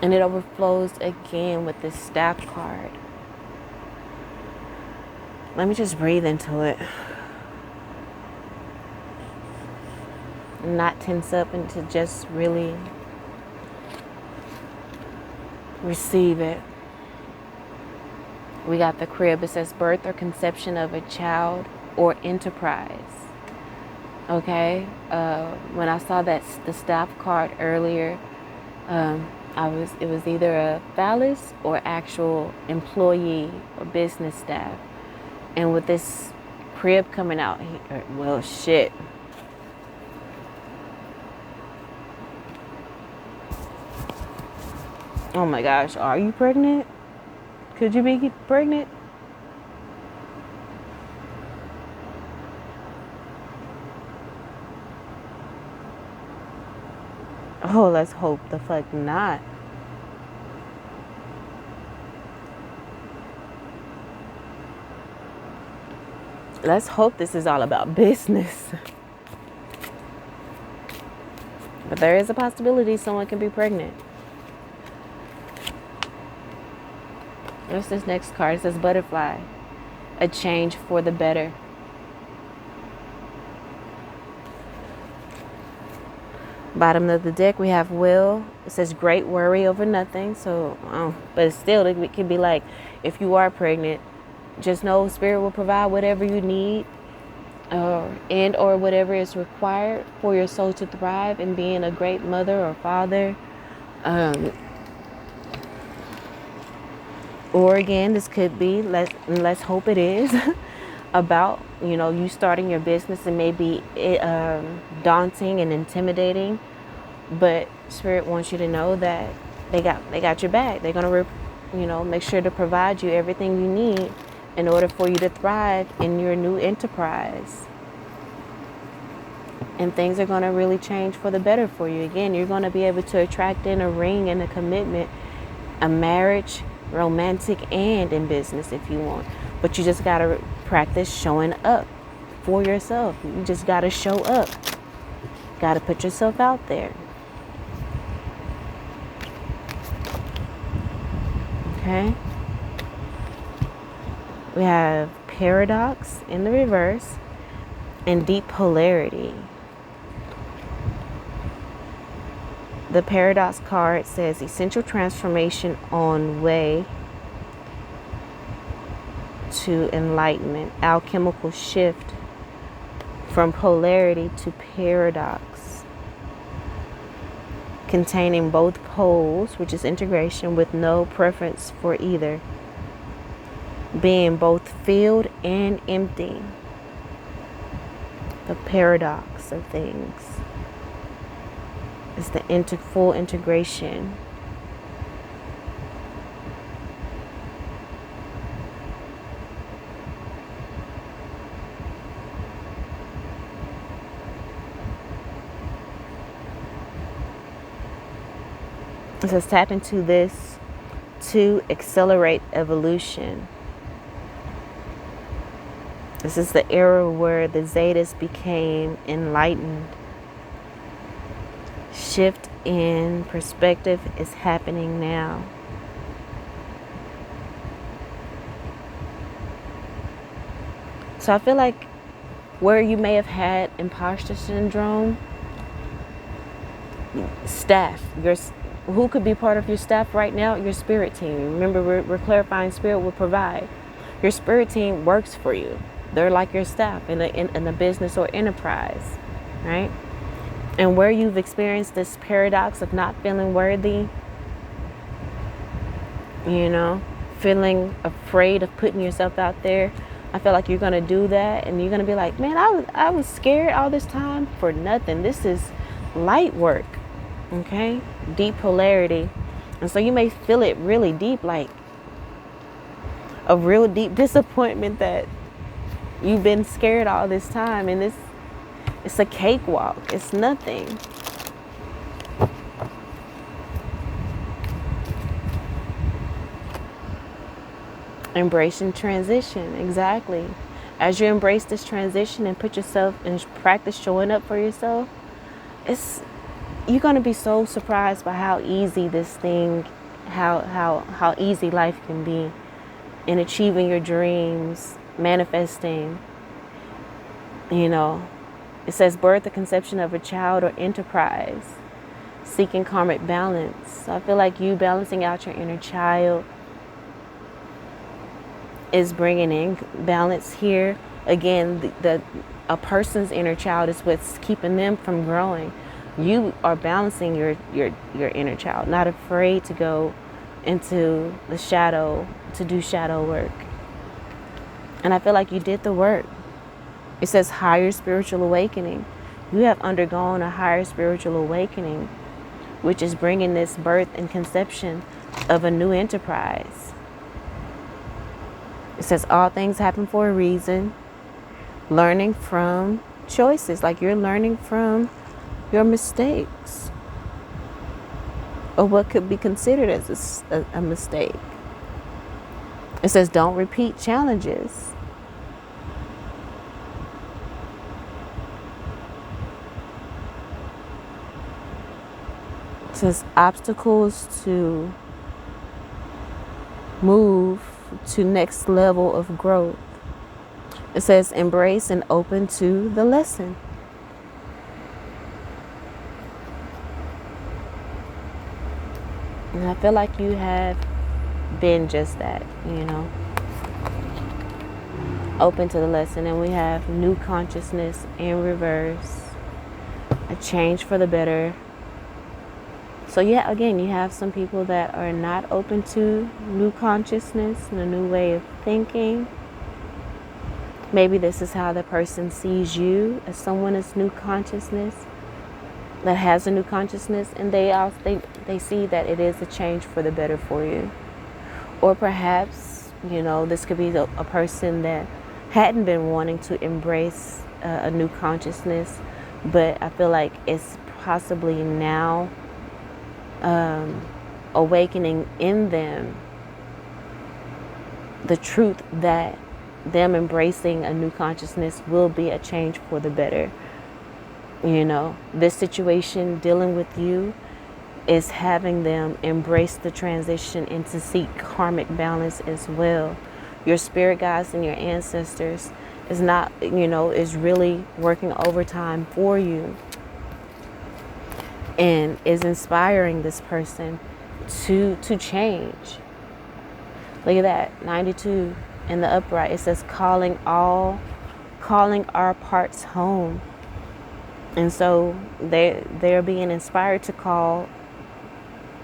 And it overflows again with this staff card. Let me just breathe into it. Not tense up, and to just really receive it. We got the crib. It says birth or conception of a child or enterprise. Okay. When I saw the staff card earlier, it was either a phallus or actual employee or business staff. And with this crib coming out, well, shit. Oh my gosh, are you pregnant? Could you be pregnant? Oh, let's hope the fuck not. Let's hope this is all about business. But there is a possibility someone can be pregnant. What's this next card? It says butterfly. A change for the better. Bottom of the deck, we have will. It says great worry over nothing. So, but still, it could be like, if you are pregnant, just know Spirit will provide whatever you need and or whatever is required for your soul to thrive in being a great mother or father. Or again, this could be, let's hope it is, about, you starting your business, and maybe daunting and intimidating. But Spirit wants you to know that they got your back. They're going to, make sure to provide you everything you need in order for you to thrive in your new enterprise. And things are going to really change for the better for you. Again, you're going to be able to attract in a ring and a commitment, a marriage, romantic and in business if you want. But you just got to practice showing up for yourself. You just got to show up. Got to put yourself out there. Okay. We have paradox in the reverse and deep polarity. The paradox card says essential transformation on way to enlightenment, alchemical shift from polarity to paradox, containing both poles, which is integration with no preference for either, being both filled and empty. The paradox of things is the full integration. It says tap into this to accelerate evolution. This is the era where the Zetas became enlightened. Shift in perspective is happening now. So I feel like where you may have had imposter syndrome, staff, who could be part of your staff right now? Your spirit team. Remember, we're clarifying spirit will provide. Your spirit team works for you. They're like your staff in a business or enterprise, right? And where you've experienced this paradox of not feeling worthy, feeling afraid of putting yourself out there, I feel like you're going to do that and you're going to be like, man, I was scared all this time for nothing. This is light work, okay? Deep polarity. And so you may feel it really deep, like a real deep disappointment that you've been scared all this time, and it's a cakewalk. It's nothing. Embracing transition, exactly. As you embrace this transition and put yourself and practice showing up for yourself, you're gonna be so surprised by how easy this thing, how easy life can be in achieving your dreams, manifesting. It says birth, the conception of a child or enterprise, seeking karmic balance. So I feel like you balancing out your inner child is bringing in balance here. Again, a person's inner child is what's keeping them from growing. You are balancing your inner child, not afraid to go into the shadow to do shadow work. And I feel like you did the work. It says higher spiritual awakening. You have undergone a higher spiritual awakening, which is bringing this birth and conception of a new enterprise. It says all things happen for a reason. Learning from choices, like you're learning from your mistakes or what could be considered as a mistake. It says don't repeat challenges. It says obstacles to move to next level of growth. It says embrace and open to the lesson. And I feel like you have been just that, open to the lesson. And we have new consciousness in reverse, a change for the better. So yeah, again, you have some people that are not open to new consciousness and a new way of thinking. Maybe this is how the person sees you, as someone as new consciousness, that has a new consciousness, and they see that it is a change for the better for you. Or perhaps, this could be a person that hadn't been wanting to embrace a new consciousness, But I feel like it's possibly now awakening in them the truth that them embracing a new consciousness will be a change for the better. This situation dealing with you is having them embrace the transition and to seek karmic balance as well. Your spirit guides and your ancestors is not, is really working overtime for you and is inspiring this person to change. Look at that, 92 in the upright. It says calling our parts home. And so they're being inspired to call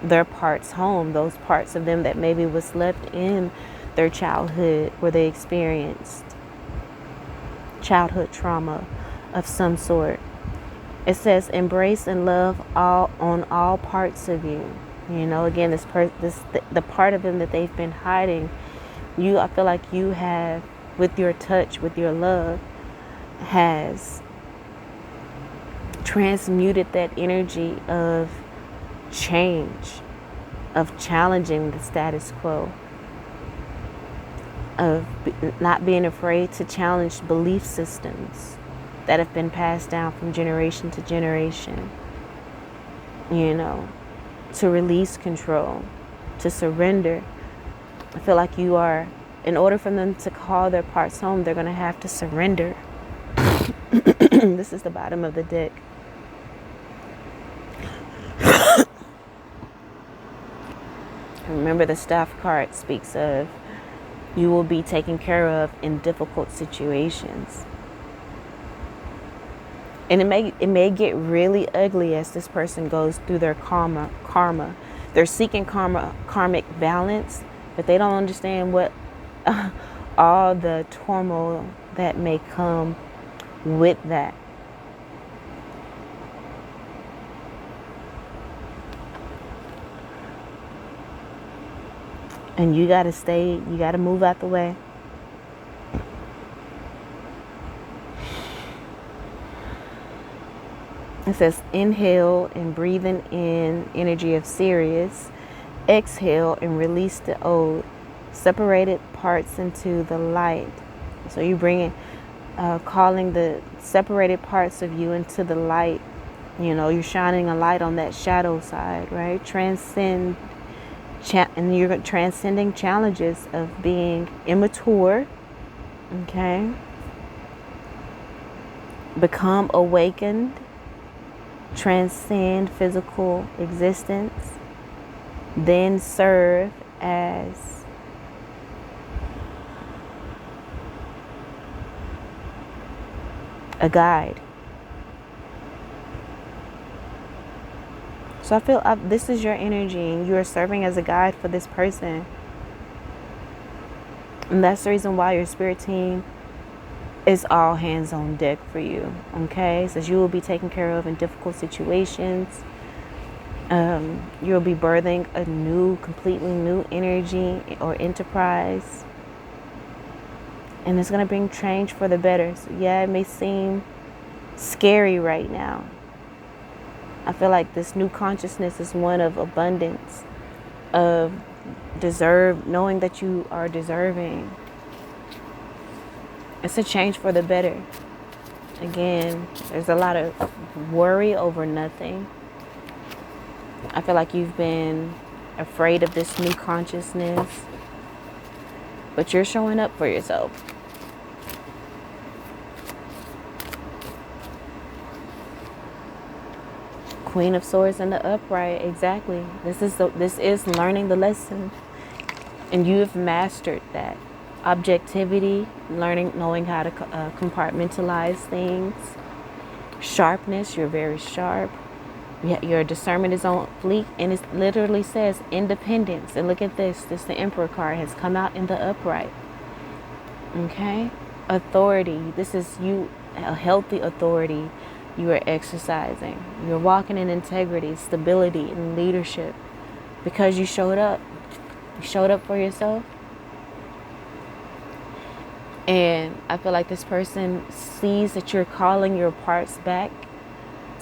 their parts home, those parts of them that maybe was left in their childhood where they experienced childhood trauma of some sort. It says embrace and love all parts of you. Again, the part of them that they've been hiding, I feel like you have, with your touch, with your love, has transmuted that energy of change, of challenging the status quo, of not being afraid to challenge belief systems that have been passed down from generation to generation, to release control, to surrender. I feel like you are, in order for them to call their parts home, they're going to have to surrender. This is the bottom of the deck. Remember, the staff card speaks of you will be taken care of in difficult situations. And it may get really ugly as this person goes through their karma. They're seeking karmic balance, but they don't understand what all the turmoil that may come with that. And you got to move out the way. It says inhale and breathing in energy of Sirius. Exhale and release the old. Separated parts into the light. So you bring calling the separated parts of you into the light. You're shining a light on that shadow side, right? And you're transcending challenges of being immature, okay? Become awakened, transcend physical existence, then serve as a guide. So I feel this is your energy and you are serving as a guide for this person. And that's the reason why your spirit team is all hands on deck for you. Okay? It says you will be taken care of in difficult situations. You'll be birthing a completely new energy or enterprise. And it's going to bring change for the better. So yeah, it may seem scary right now. I feel like this new consciousness is one of abundance, of knowing that you are deserving. It's a change for the better. Again, there's a lot of worry over nothing. I feel like you've been afraid of this new consciousness, but you're showing up for yourself. Queen of Swords in the upright, exactly. This is learning the lesson, and you have mastered that. Objectivity, knowing how to compartmentalize things. Sharpness, you're very sharp. Your discernment is on fleek, and it literally says independence. And look at this. The Emperor card has come out in the upright. Okay? Authority. This is you, a healthy authority you are exercising. You're walking in integrity, stability, and leadership because you showed up. You showed up for yourself. And I feel like this person sees that you're calling your parts back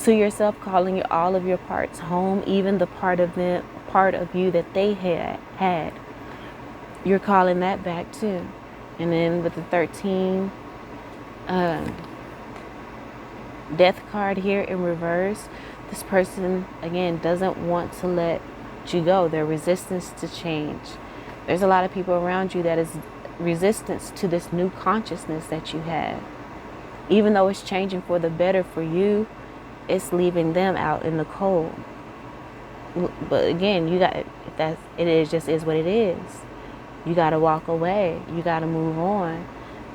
to yourself, calling all of your parts home, even the part of you that they had. You're calling that back too. And then with the 13 death card here in reverse, this person again doesn't want to let you go. Their resistance to change. There's a lot of people around you that is resistance to this new consciousness that you have. Even though it's changing for the better for you, it's leaving them out in the cold. But again, you got, just is what it is. You got to walk away. You got to move on.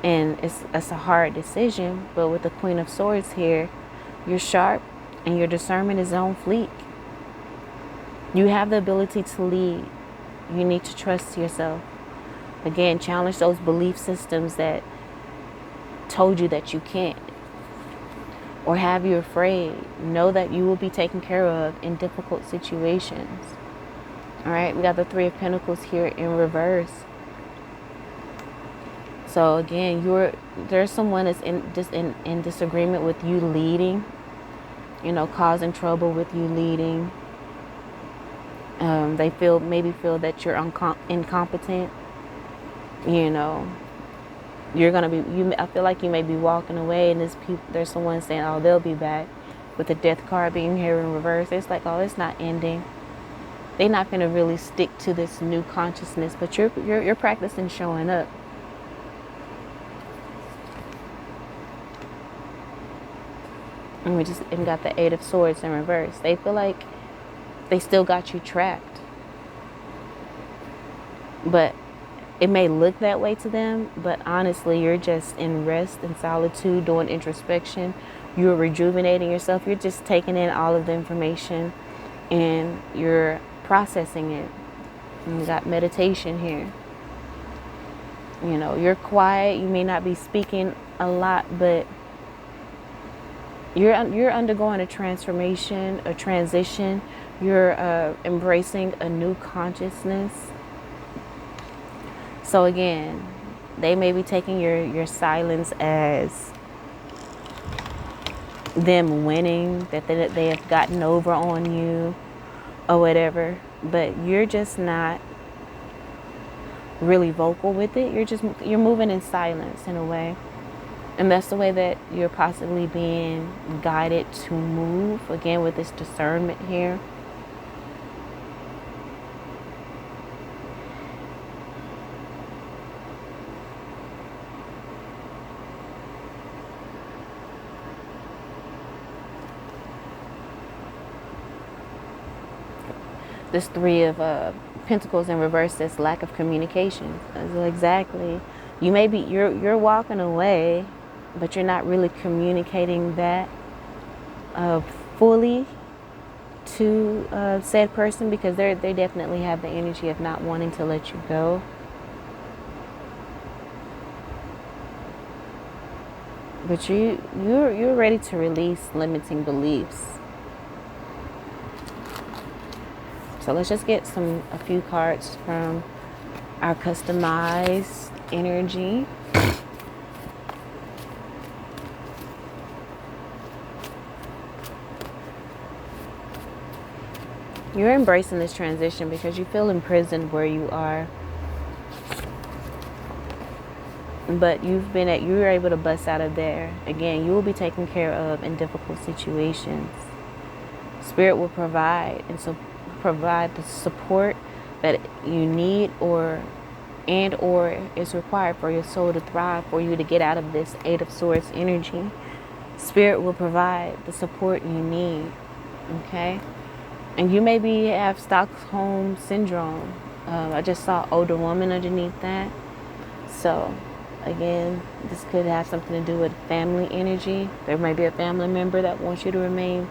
And it's a hard decision. But with the Queen of Swords here, you're sharp and your discernment is on fleek. You have the ability to lead. You need to trust yourself. Again, challenge those belief systems that told you that you can't or have you afraid. Know that you will be taken care of in difficult situations. All right, we got the Three of Pentacles here in reverse. So again, there's someone that's in disagreement with you leading, causing trouble with you leading. They maybe feel that you're incompetent. You're gonna be. I feel like you may be walking away, and there's someone saying, "Oh, they'll be back." With the Death card being here in reverse, it's like, "Oh, it's not ending." They're not gonna really stick to this new consciousness, but you're practicing showing up. And we got the Eight of Swords in reverse. They feel like they still got you trapped, but it may look that way to them, but honestly, you're just in rest and solitude, doing introspection. You're rejuvenating yourself. You're just taking in all of the information and you're processing it. And we got meditation here. You're quiet. You may not be speaking a lot, but you're undergoing a transformation, a transition. You're embracing a new consciousness. So again, they may be taking your silence as them winning, that they have gotten over on you or whatever. But you're just not really vocal with it. You're moving in silence in a way. And that's the way that you're possibly being guided to move. Again, with this discernment here. This Three of Pentacles in reverse, this lack of communication. Exactly. You're walking away, but you're not really communicating that fully to said person, because they definitely have the energy of not wanting to let you go. But you're ready to release limiting beliefs. So let's just get a few cards from our customized energy. You're embracing this transition because you feel imprisoned where you are. But you were able to bust out of there. Again, you will be taken care of in difficult situations. Spirit will provide, and so provide the support that you need or is required for your soul to thrive, for you to get out of this Eight of Swords energy. Spirit will provide the support you need. Okay? And you maybe have Stockholm syndrome. I just saw older woman underneath that. So again, this could have something to do with family energy. There may be a family member that wants you to remain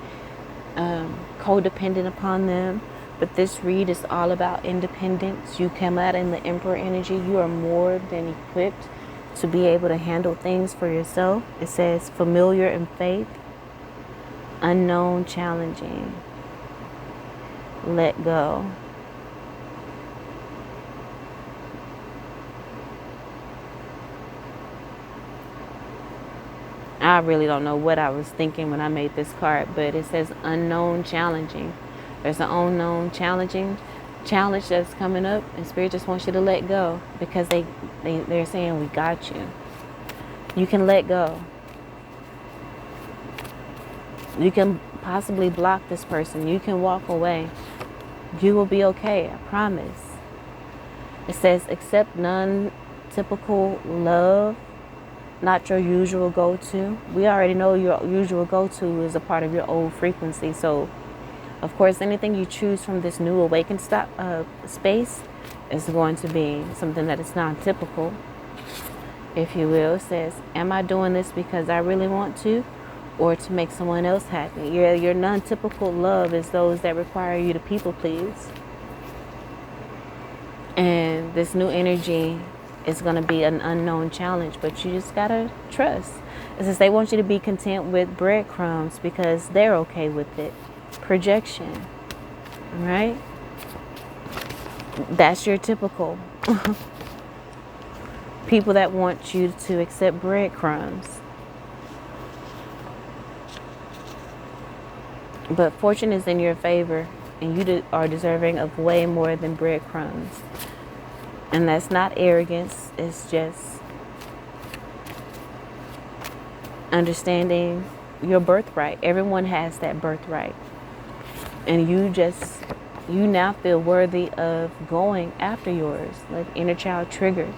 codependent upon them. But this read is all about independence. You come out in the Emperor energy. You are more than equipped to be able to handle things for yourself. It says familiar in faith, unknown challenging. Let go. I really don't know what I was thinking when I made this card, but it says unknown challenging. There's an unknown challenge that's coming up, and Spirit just wants you to let go, because they're saying, we got you. You can let go. You can possibly block this person. You can walk away. You will be okay, I promise. It says, accept non-typical love, not your usual go-to. We already know your usual go-to is a part of your old frequency. So, of course, anything you choose from this new awakened space is going to be something that is non-typical, if you will. It says, am I doing this because I really want to, or to make someone else happy? Your non-typical love is those that require you to people please. And this new energy is going to be an unknown challenge, but you just got to trust. It says they want you to be content with breadcrumbs because they're okay with it. Projection, right? That's your typical. People that want you to accept breadcrumbs. But fortune is in your favor, and you are deserving of way more than breadcrumbs. And that's not arrogance. It's just understanding your birthright. Everyone has that birthright. And you now feel worthy of going after yours. Like inner child triggered.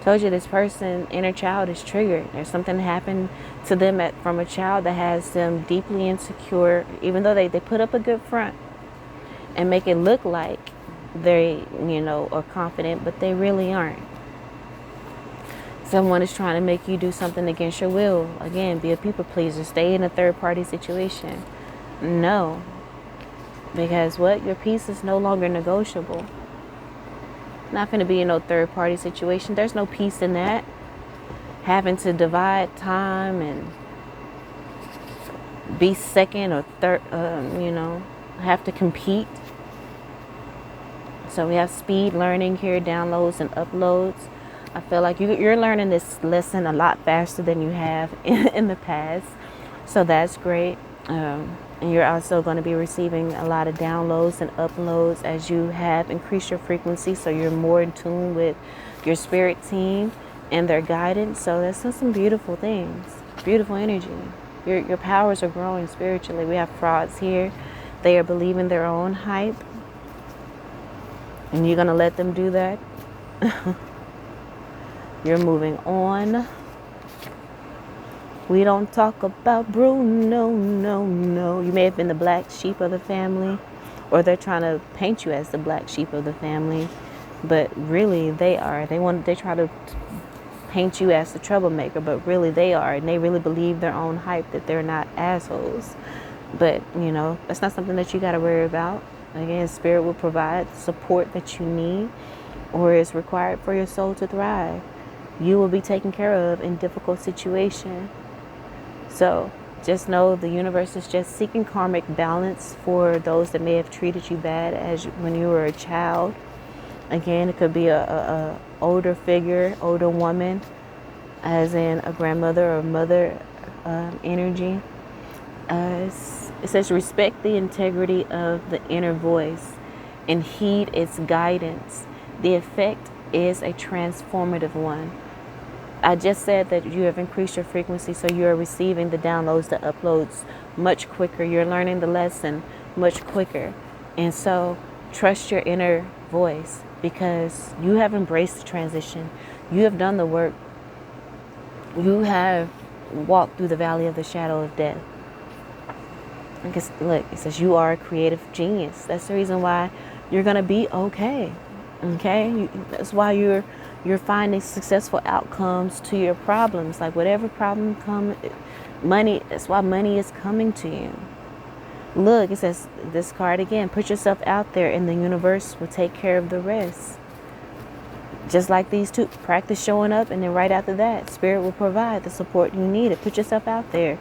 Told you this person, inner child, is triggered. There's something that happened to them from a child that has them deeply insecure, even though they put up a good front and make it look like they, are confident, but they really aren't. Someone is trying to make you do something against your will. Again, be a people pleaser. Stay in a third party situation. No. Because what? Your peace is no longer negotiable. Not going to be in no third party situation. There's no peace in that. Having to divide time and be second or third, have to compete. So we have speed learning here, downloads and uploads. I feel like you're learning this lesson a lot faster than you have in the past. So that's great. And you're also going to be receiving a lot of downloads and uploads as you have increased your frequency. So you're more in tune with your spirit team and their guidance. So that's some beautiful things. Beautiful energy. Your powers are growing spiritually. We have frauds here. They are believing their own hype. And you're going to let them do that. You're moving on. We don't talk about Bruno, no. You may have been the black sheep of the family, or they're trying to paint you as the black sheep of the family, but really they are. They try to paint you as the troublemaker, but really they are, and they really believe their own hype that they're not assholes. But that's not something that you got to worry about. Again, Spirit will provide support that you need or is required for your soul to thrive. You will be taken care of in difficult situations. So just know the universe is just seeking karmic balance for those that may have treated you bad when you were a child. Again, it could be a older figure, older woman, as in a grandmother or mother energy. It says respect the integrity of the inner voice and heed its guidance. The effect is a transformative one. I just said that you have increased your frequency, so you are receiving the downloads, the uploads much quicker. You're learning the lesson much quicker. And so trust your inner voice, because you have embraced the transition. You have done the work. You have walked through the valley of the shadow of death. Because look, it says you are a creative genius. That's the reason why you're going to be okay. Okay? That's why you're finding successful outcomes to your problems. Like whatever problem money, that's why money is coming to you. Look, it says this card again, put yourself out there and the universe will take care of the rest. Just like these two, practice showing up, and then right after that, Spirit will provide the support you need. Put yourself out there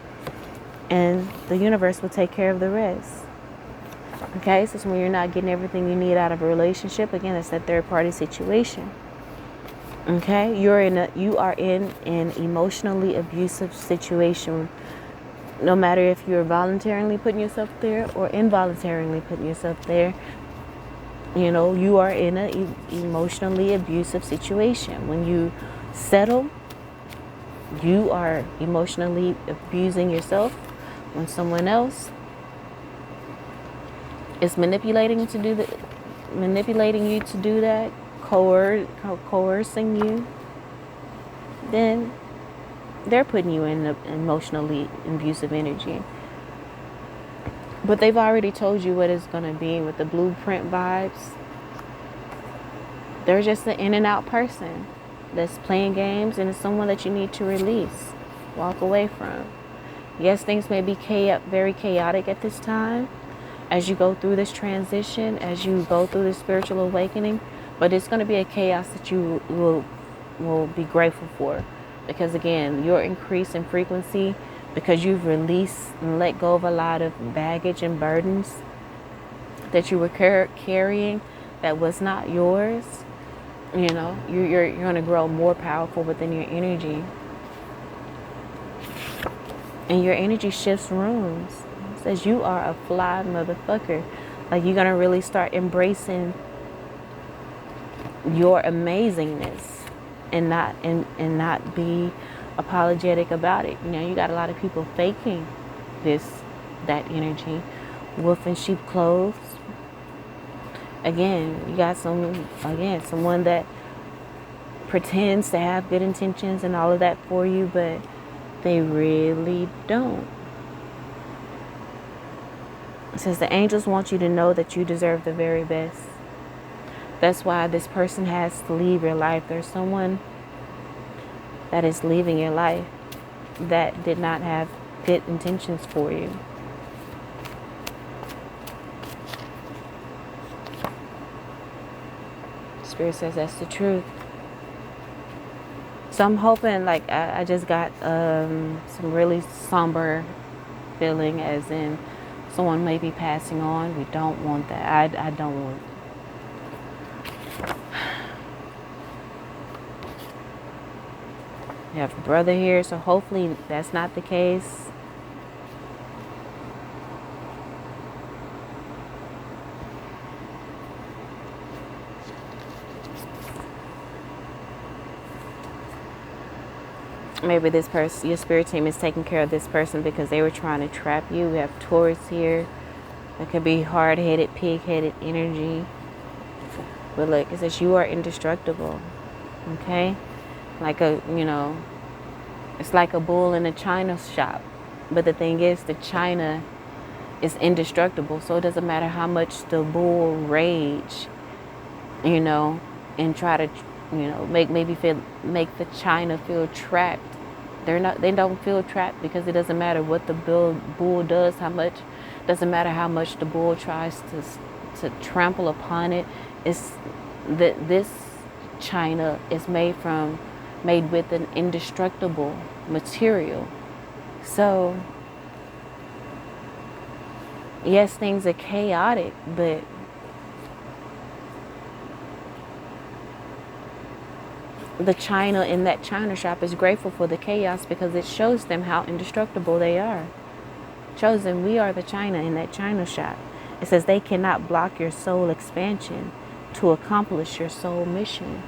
and the universe will take care of the rest. Okay, so when you're not getting everything you need out of a relationship, again, it's that third party situation. Okay, you are in an emotionally abusive situation. No matter if you're voluntarily putting yourself there or involuntarily putting yourself there, you are in an emotionally abusive situation. When you settle, you are emotionally abusing yourself. When someone else is manipulating you to do that, coercing you, then they're putting you in an emotionally abusive energy. But they've already told you what it's going to be with the blueprint vibes. They're just an in and out person that's playing games, and it's someone that you need to release, walk away from. Yes, things may be very chaotic at this time as you go through this transition, as you go through this spiritual awakening, but it's going to be a chaos that you will be grateful for, because again, your increase in frequency, because you've released and let go of a lot of baggage and burdens that you were carrying that was not yours. You're going to grow more powerful within your energy, and your energy shifts rooms. It says you are a fly motherfucker. Like, you're going to really start embracing your amazingness and not be apologetic about it. You got a lot of people faking that energy, wolf in sheep clothes. Again, you got someone that pretends to have good intentions and all of that for you, but they really don't. It says the angels want you to know that you deserve the very best. That's why this person has to leave your life. There's someone that is leaving your life that did not have good intentions for you. Spirit says that's the truth. So I'm hoping, like, I just got some really somber feeling, as in someone may be passing on. We don't want that. I don't want. You have a brother here, so hopefully that's not the case. Maybe this person, your spirit team, is taking care of this person because they were trying to trap you. We have Taurus here. It could be hard-headed, pig-headed energy. But look, it says you are indestructible. Okay? Like it's like a bull in a china shop. But the thing is, the china is indestructible. So it doesn't matter how much the bull rage, and try to, make the china feel trapped. They don't feel trapped, because it doesn't matter what the bull does, doesn't matter how much the bull tries to trample upon it. It's that this china is made with an indestructible material. So yes, things are chaotic, but the china in that china shop is grateful for the chaos, because it shows them how indestructible they are. It shows them we are the china in that china shop. It says they cannot block your soul expansion to accomplish your soul mission,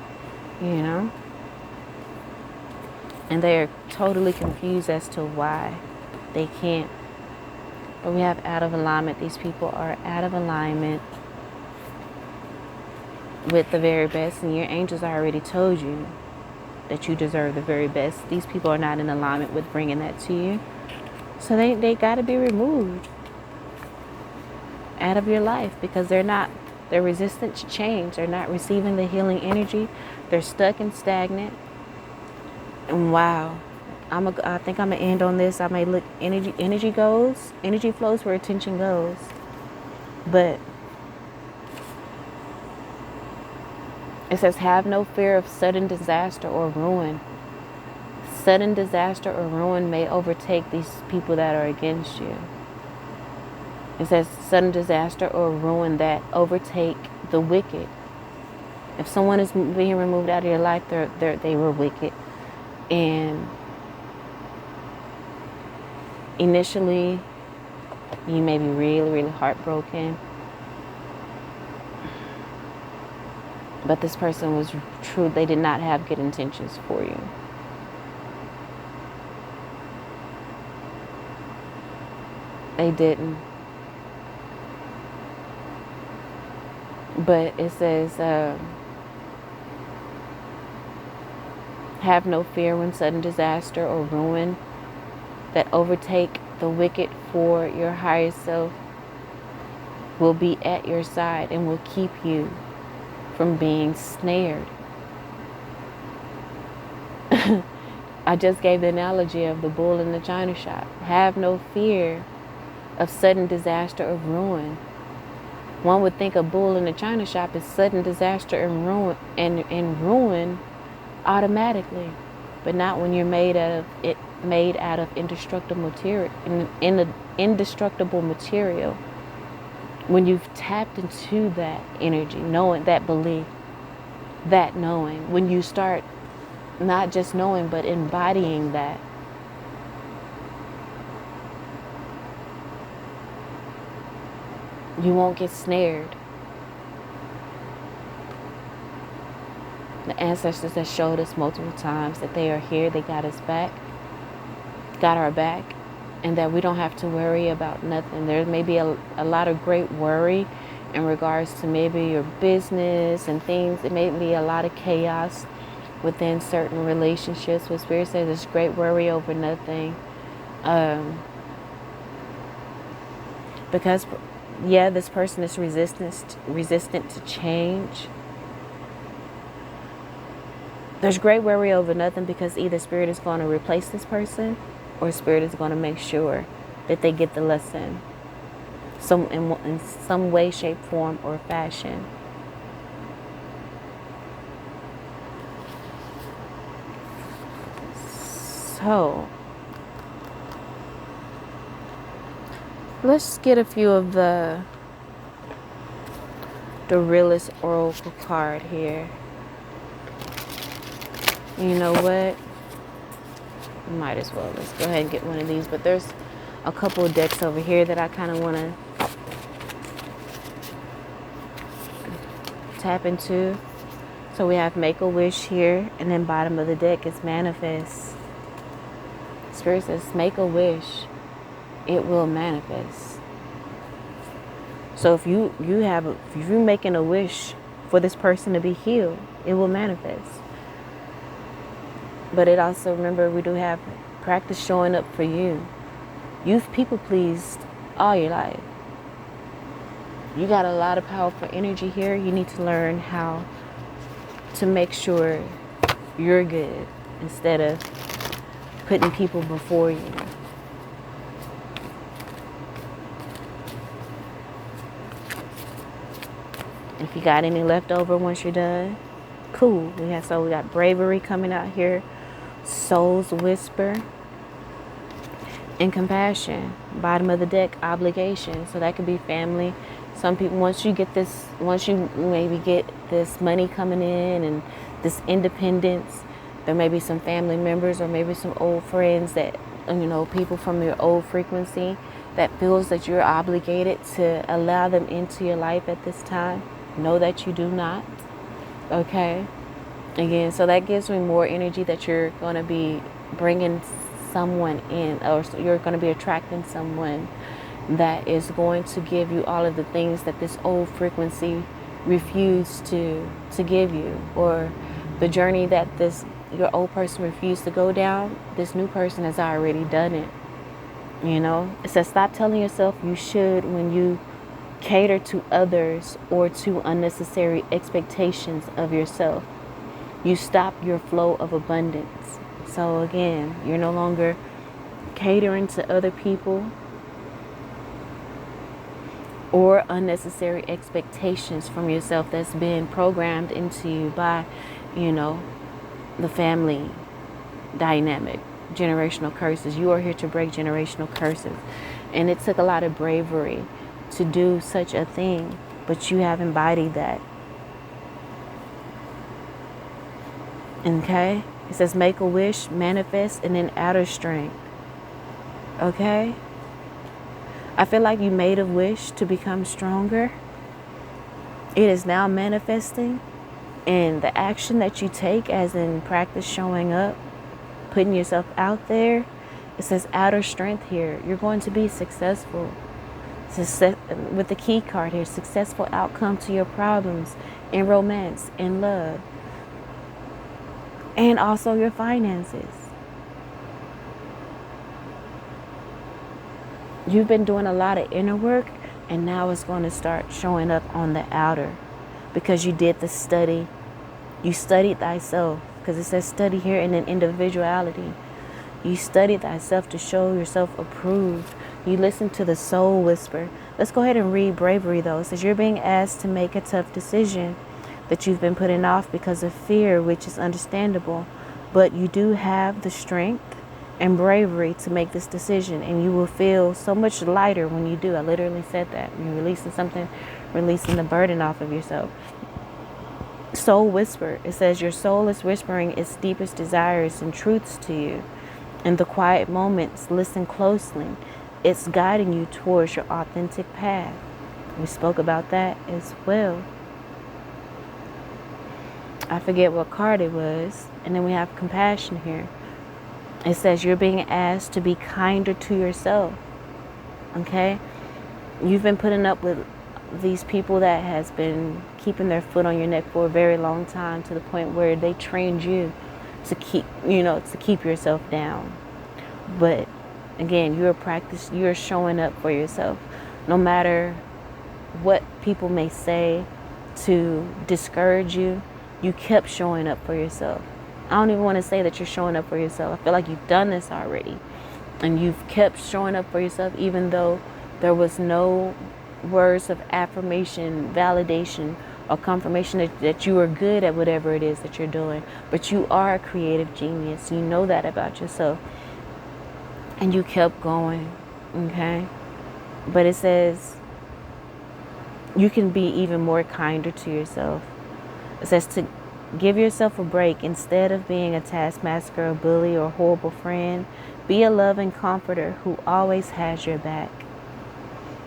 And they're totally confused as to why they can't. But we have out of alignment. These people are out of alignment with the very best, and your angels already told you that you deserve the very best. These people are not in alignment with bringing that to you, so they got to be removed out of your life, because they're resistant to change. They're not receiving the healing energy. They're stuck and stagnant. And wow, I think I'm gonna end on this. I may look, energy flows where attention goes, but it says, have no fear of sudden disaster or ruin. Sudden disaster or ruin may overtake these people that are against you. It says sudden disaster or ruin that overtake the wicked. If someone is being removed out of your life, they were wicked. And initially, you may be really, really heartbroken. But this person was true. They did not have good intentions for you. They didn't. But it says, have no fear when sudden disaster or ruin that overtake the wicked, for your higher self will be at your side and will keep you from being snared. I just gave the analogy of the bull in the china shop. Have no fear of sudden disaster or ruin. One would think a bull in the china shop is sudden disaster and ruin automatically, but not when you're made out of indestructible material. When you've tapped into that energy, knowing that belief, that knowing, when you start not just knowing but embodying that, you won't get snared. The ancestors have showed us multiple times that they are here, they got us back, got our back, and that we don't have to worry about nothing. There may be a lot of great worry in regards to maybe your business and things. It may be a lot of chaos within certain relationships. What Spirit says is great worry over nothing. Because, yeah, this person is resistant to change. There's great worry over nothing because either Spirit is going to replace this person or Spirit is going to make sure that they get the lesson in some way, shape, form, or fashion. So, let's get a few of the realest oracle card here. You know what? Might as well. Let's go ahead and get one of these. But there's a couple of decks over here that I kind of want to tap into. So we have Make a Wish here, and then bottom of the deck is Manifest. Spirit says, make a wish, it will manifest. So if you're making a wish for this person to be healed, it will manifest. But it also, remember, we do have practice showing up for you. You've people pleased all your life. You got a lot of powerful energy here. You need to learn how to make sure you're good instead of putting people before you. If you got any left over once you're done, cool. We got Bravery coming out here, Soul's Whisper, and Compassion. Bottom of the deck, Obligation. So that could be family. Some people, once you maybe get this money coming in and this independence, there may be some family members or maybe some old friends that, people from your old frequency that feels that you're obligated to allow them into your life at this time. Know that you do not. Okay? Again, so that gives me more energy that you're going to be bringing someone in, or you're going to be attracting someone that is going to give you all of the things that this old frequency refused to give you, or the journey that your old person refused to go down. This new person has already done it. It says stop telling yourself you should when you cater to others or to unnecessary expectations of yourself. You stop your flow of abundance. So again, you're no longer catering to other people or unnecessary expectations from yourself that's been programmed into you by, the family dynamic, generational curses. You are here to break generational curses. And it took a lot of bravery to do such a thing, but you have embodied that. Okay? It says make a wish, manifest, and then outer strength. Okay? I feel like you made a wish to become stronger. It is now manifesting. And the action that you take, as in practice showing up, putting yourself out there, it says outer strength here. You're going to be successful. With the key card here, successful outcome to your problems in romance, in love, and also your finances. You've been doing a lot of inner work, and now it's going to start showing up on the outer because you did the study. You studied thyself, because it says study here in an individuality. You studied thyself to show yourself approved. You listen to the soul whisper. Let's go ahead and read bravery, though. It says you're being asked to make a tough decision that you've been putting off because of fear, which is understandable. But you do have the strength and bravery to make this decision, and you will feel so much lighter when you do. I literally said that. You're releasing something, releasing the burden off of yourself. Soul whisper. It says your soul is whispering its deepest desires and truths to you. In the quiet moments, listen closely. It's guiding you towards your authentic path. We spoke about that as well. I forget what card it was. And then we have compassion here. It says you're being asked to be kinder to yourself. Okay? You've been putting up with these people that has been keeping their foot on your neck for a very long time, to the point where they trained you to keep yourself down. But again, you're showing up for yourself. No matter what people may say to discourage you, you kept showing up for yourself. I don't even want to say that you're showing up for yourself. I feel like you've done this already. And you've kept showing up for yourself, even though there was no words of affirmation, validation, or confirmation that you are good at whatever it is that you're doing. But you are a creative genius. You know that about yourself. And you kept going. Okay? But it says you can be even more kinder to yourself. It says to give yourself a break. Instead of being a taskmaster, a bully, or a horrible friend, be a loving comforter who always has your back.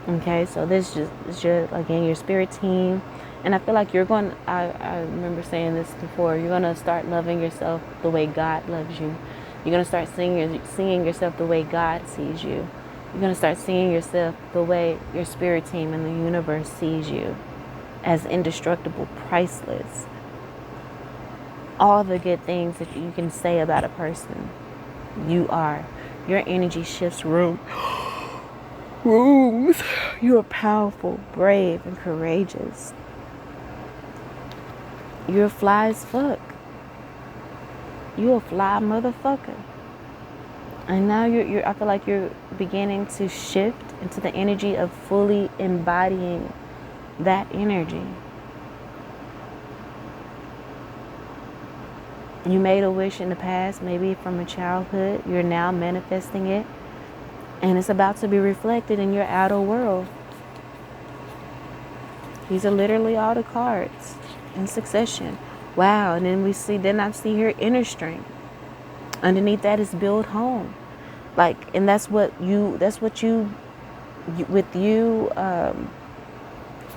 Okay, so this is just again your spirit team. And I feel like I remember saying this before, you're going to start loving yourself the way God loves you. You're going to start seeing yourself the way God sees you. You're going to start seeing yourself the way your spirit team and the universe sees you, as indestructible, priceless. All the good things that you can say about a person, you are. Your energy shifts rooms. You're powerful, brave, and courageous. You're fly as fuck. You're a fly motherfucker. And now I feel like you're beginning to shift into the energy of fully embodying that energy. You made a wish in the past, maybe from a childhood. You're now manifesting it. And it's about to be reflected in your outer world. These are literally all the cards in succession. Wow. And then I see here inner strength. Underneath that is build home. And that's what you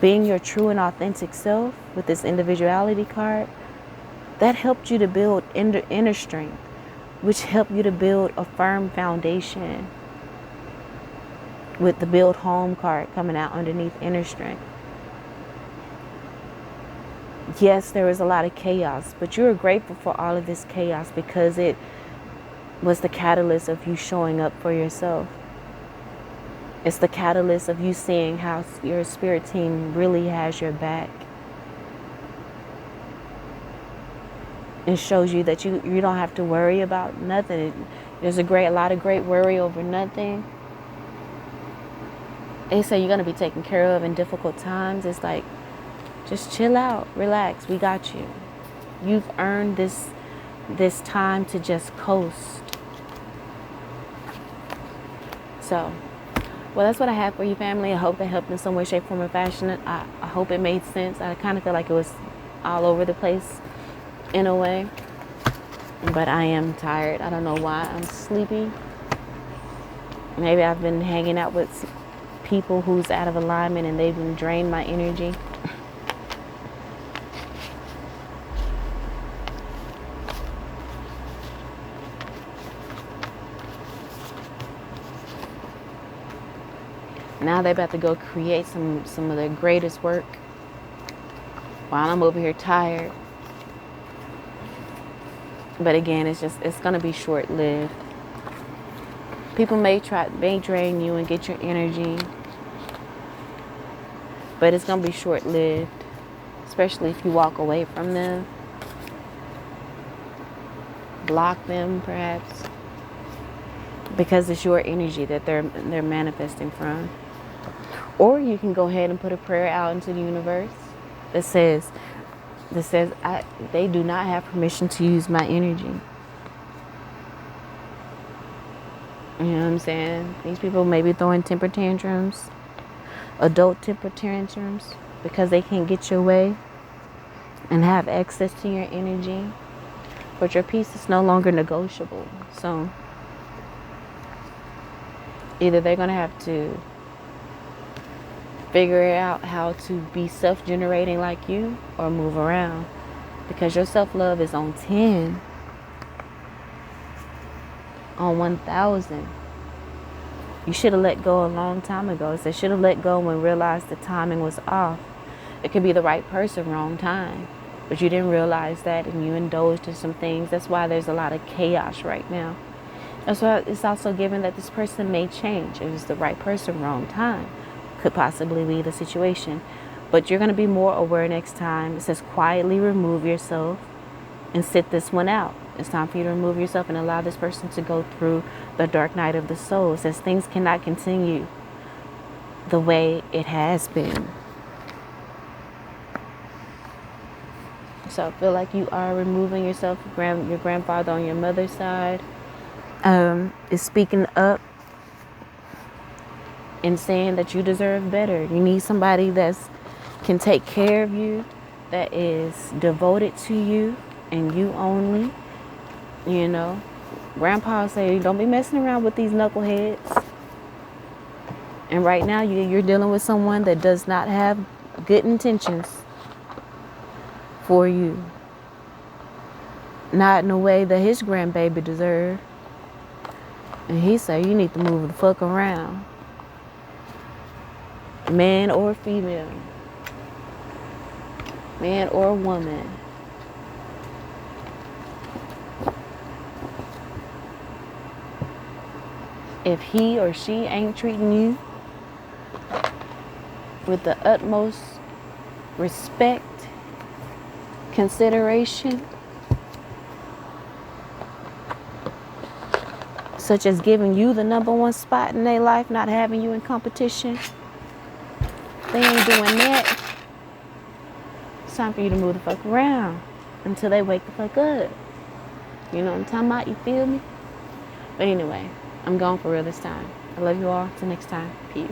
being your true and authentic self with this individuality card, that helped you to build inner strength, which helped you to build a firm foundation with the build home card coming out underneath inner strength. Yes, there was a lot of chaos, but you're grateful for all of this chaos because it was the catalyst of you showing up for yourself. It's the catalyst of you seeing how your spirit team really has your back. It shows you that you don't have to worry about nothing. There's a lot of great worry over nothing. They say you're going to be taken care of in difficult times. It's like, just chill out, relax, we got you. You've earned this time to just coast. So, well, that's what I have for you, family. I hope that helped in some way, shape, form, or fashion. I hope it made sense. I kind of feel like it was all over the place in a way. But I am tired. I don't know why I'm sleepy. Maybe I've been hanging out with people who's out of alignment and they've been drained my energy. Now they're about to go create some of their greatest work while I'm over here tired. But again, it's gonna be short-lived. People may drain you and get your energy, but it's gonna be short-lived, especially if you walk away from them, block them perhaps, because it's your energy that they're manifesting from. Or you can go ahead and put a prayer out into the universe that says they do not have permission to use my energy. You know what I'm saying? These people may be throwing temper tantrums, adult temper tantrums, because they can't get your way and have access to your energy. But your peace is no longer negotiable. So either they're going to have to figure out how to be self-generating like you or move around, because your self-love is on 10, on 1,000. You should have let go a long time ago. They should have let go when realized the timing was off. It could be the right person, wrong time, but you didn't realize that and you indulged in some things. That's why there's a lot of chaos right now. That's why it's also given that this person may change. It was the right person, wrong time. Could possibly be the situation. But you're going to be more aware next time. It says quietly remove yourself and sit this one out. It's time for you to remove yourself and allow this person to go through the dark night of the soul. It says things cannot continue the way it has been. So I feel like you are removing yourself. Your grandfather on your mother's side is speaking up and saying that you deserve better. You need somebody that can take care of you, that is devoted to you and you only. You know, Grandpa say, don't be messing around with these knuckleheads. And right now you're dealing with someone that does not have good intentions for you. Not in a way that his grandbaby deserved. And he said, you need to move the fuck around. Man or female. Man or woman. If he or she ain't treating you with the utmost respect, consideration, such as giving you the number one spot in their life, not having you in competition, they ain't doing that. It's time for you to move the fuck around until they wake the fuck up. You know what I'm talking about? You feel me? But anyway, I'm gone for real this time. I love you all. Till next time. Peace.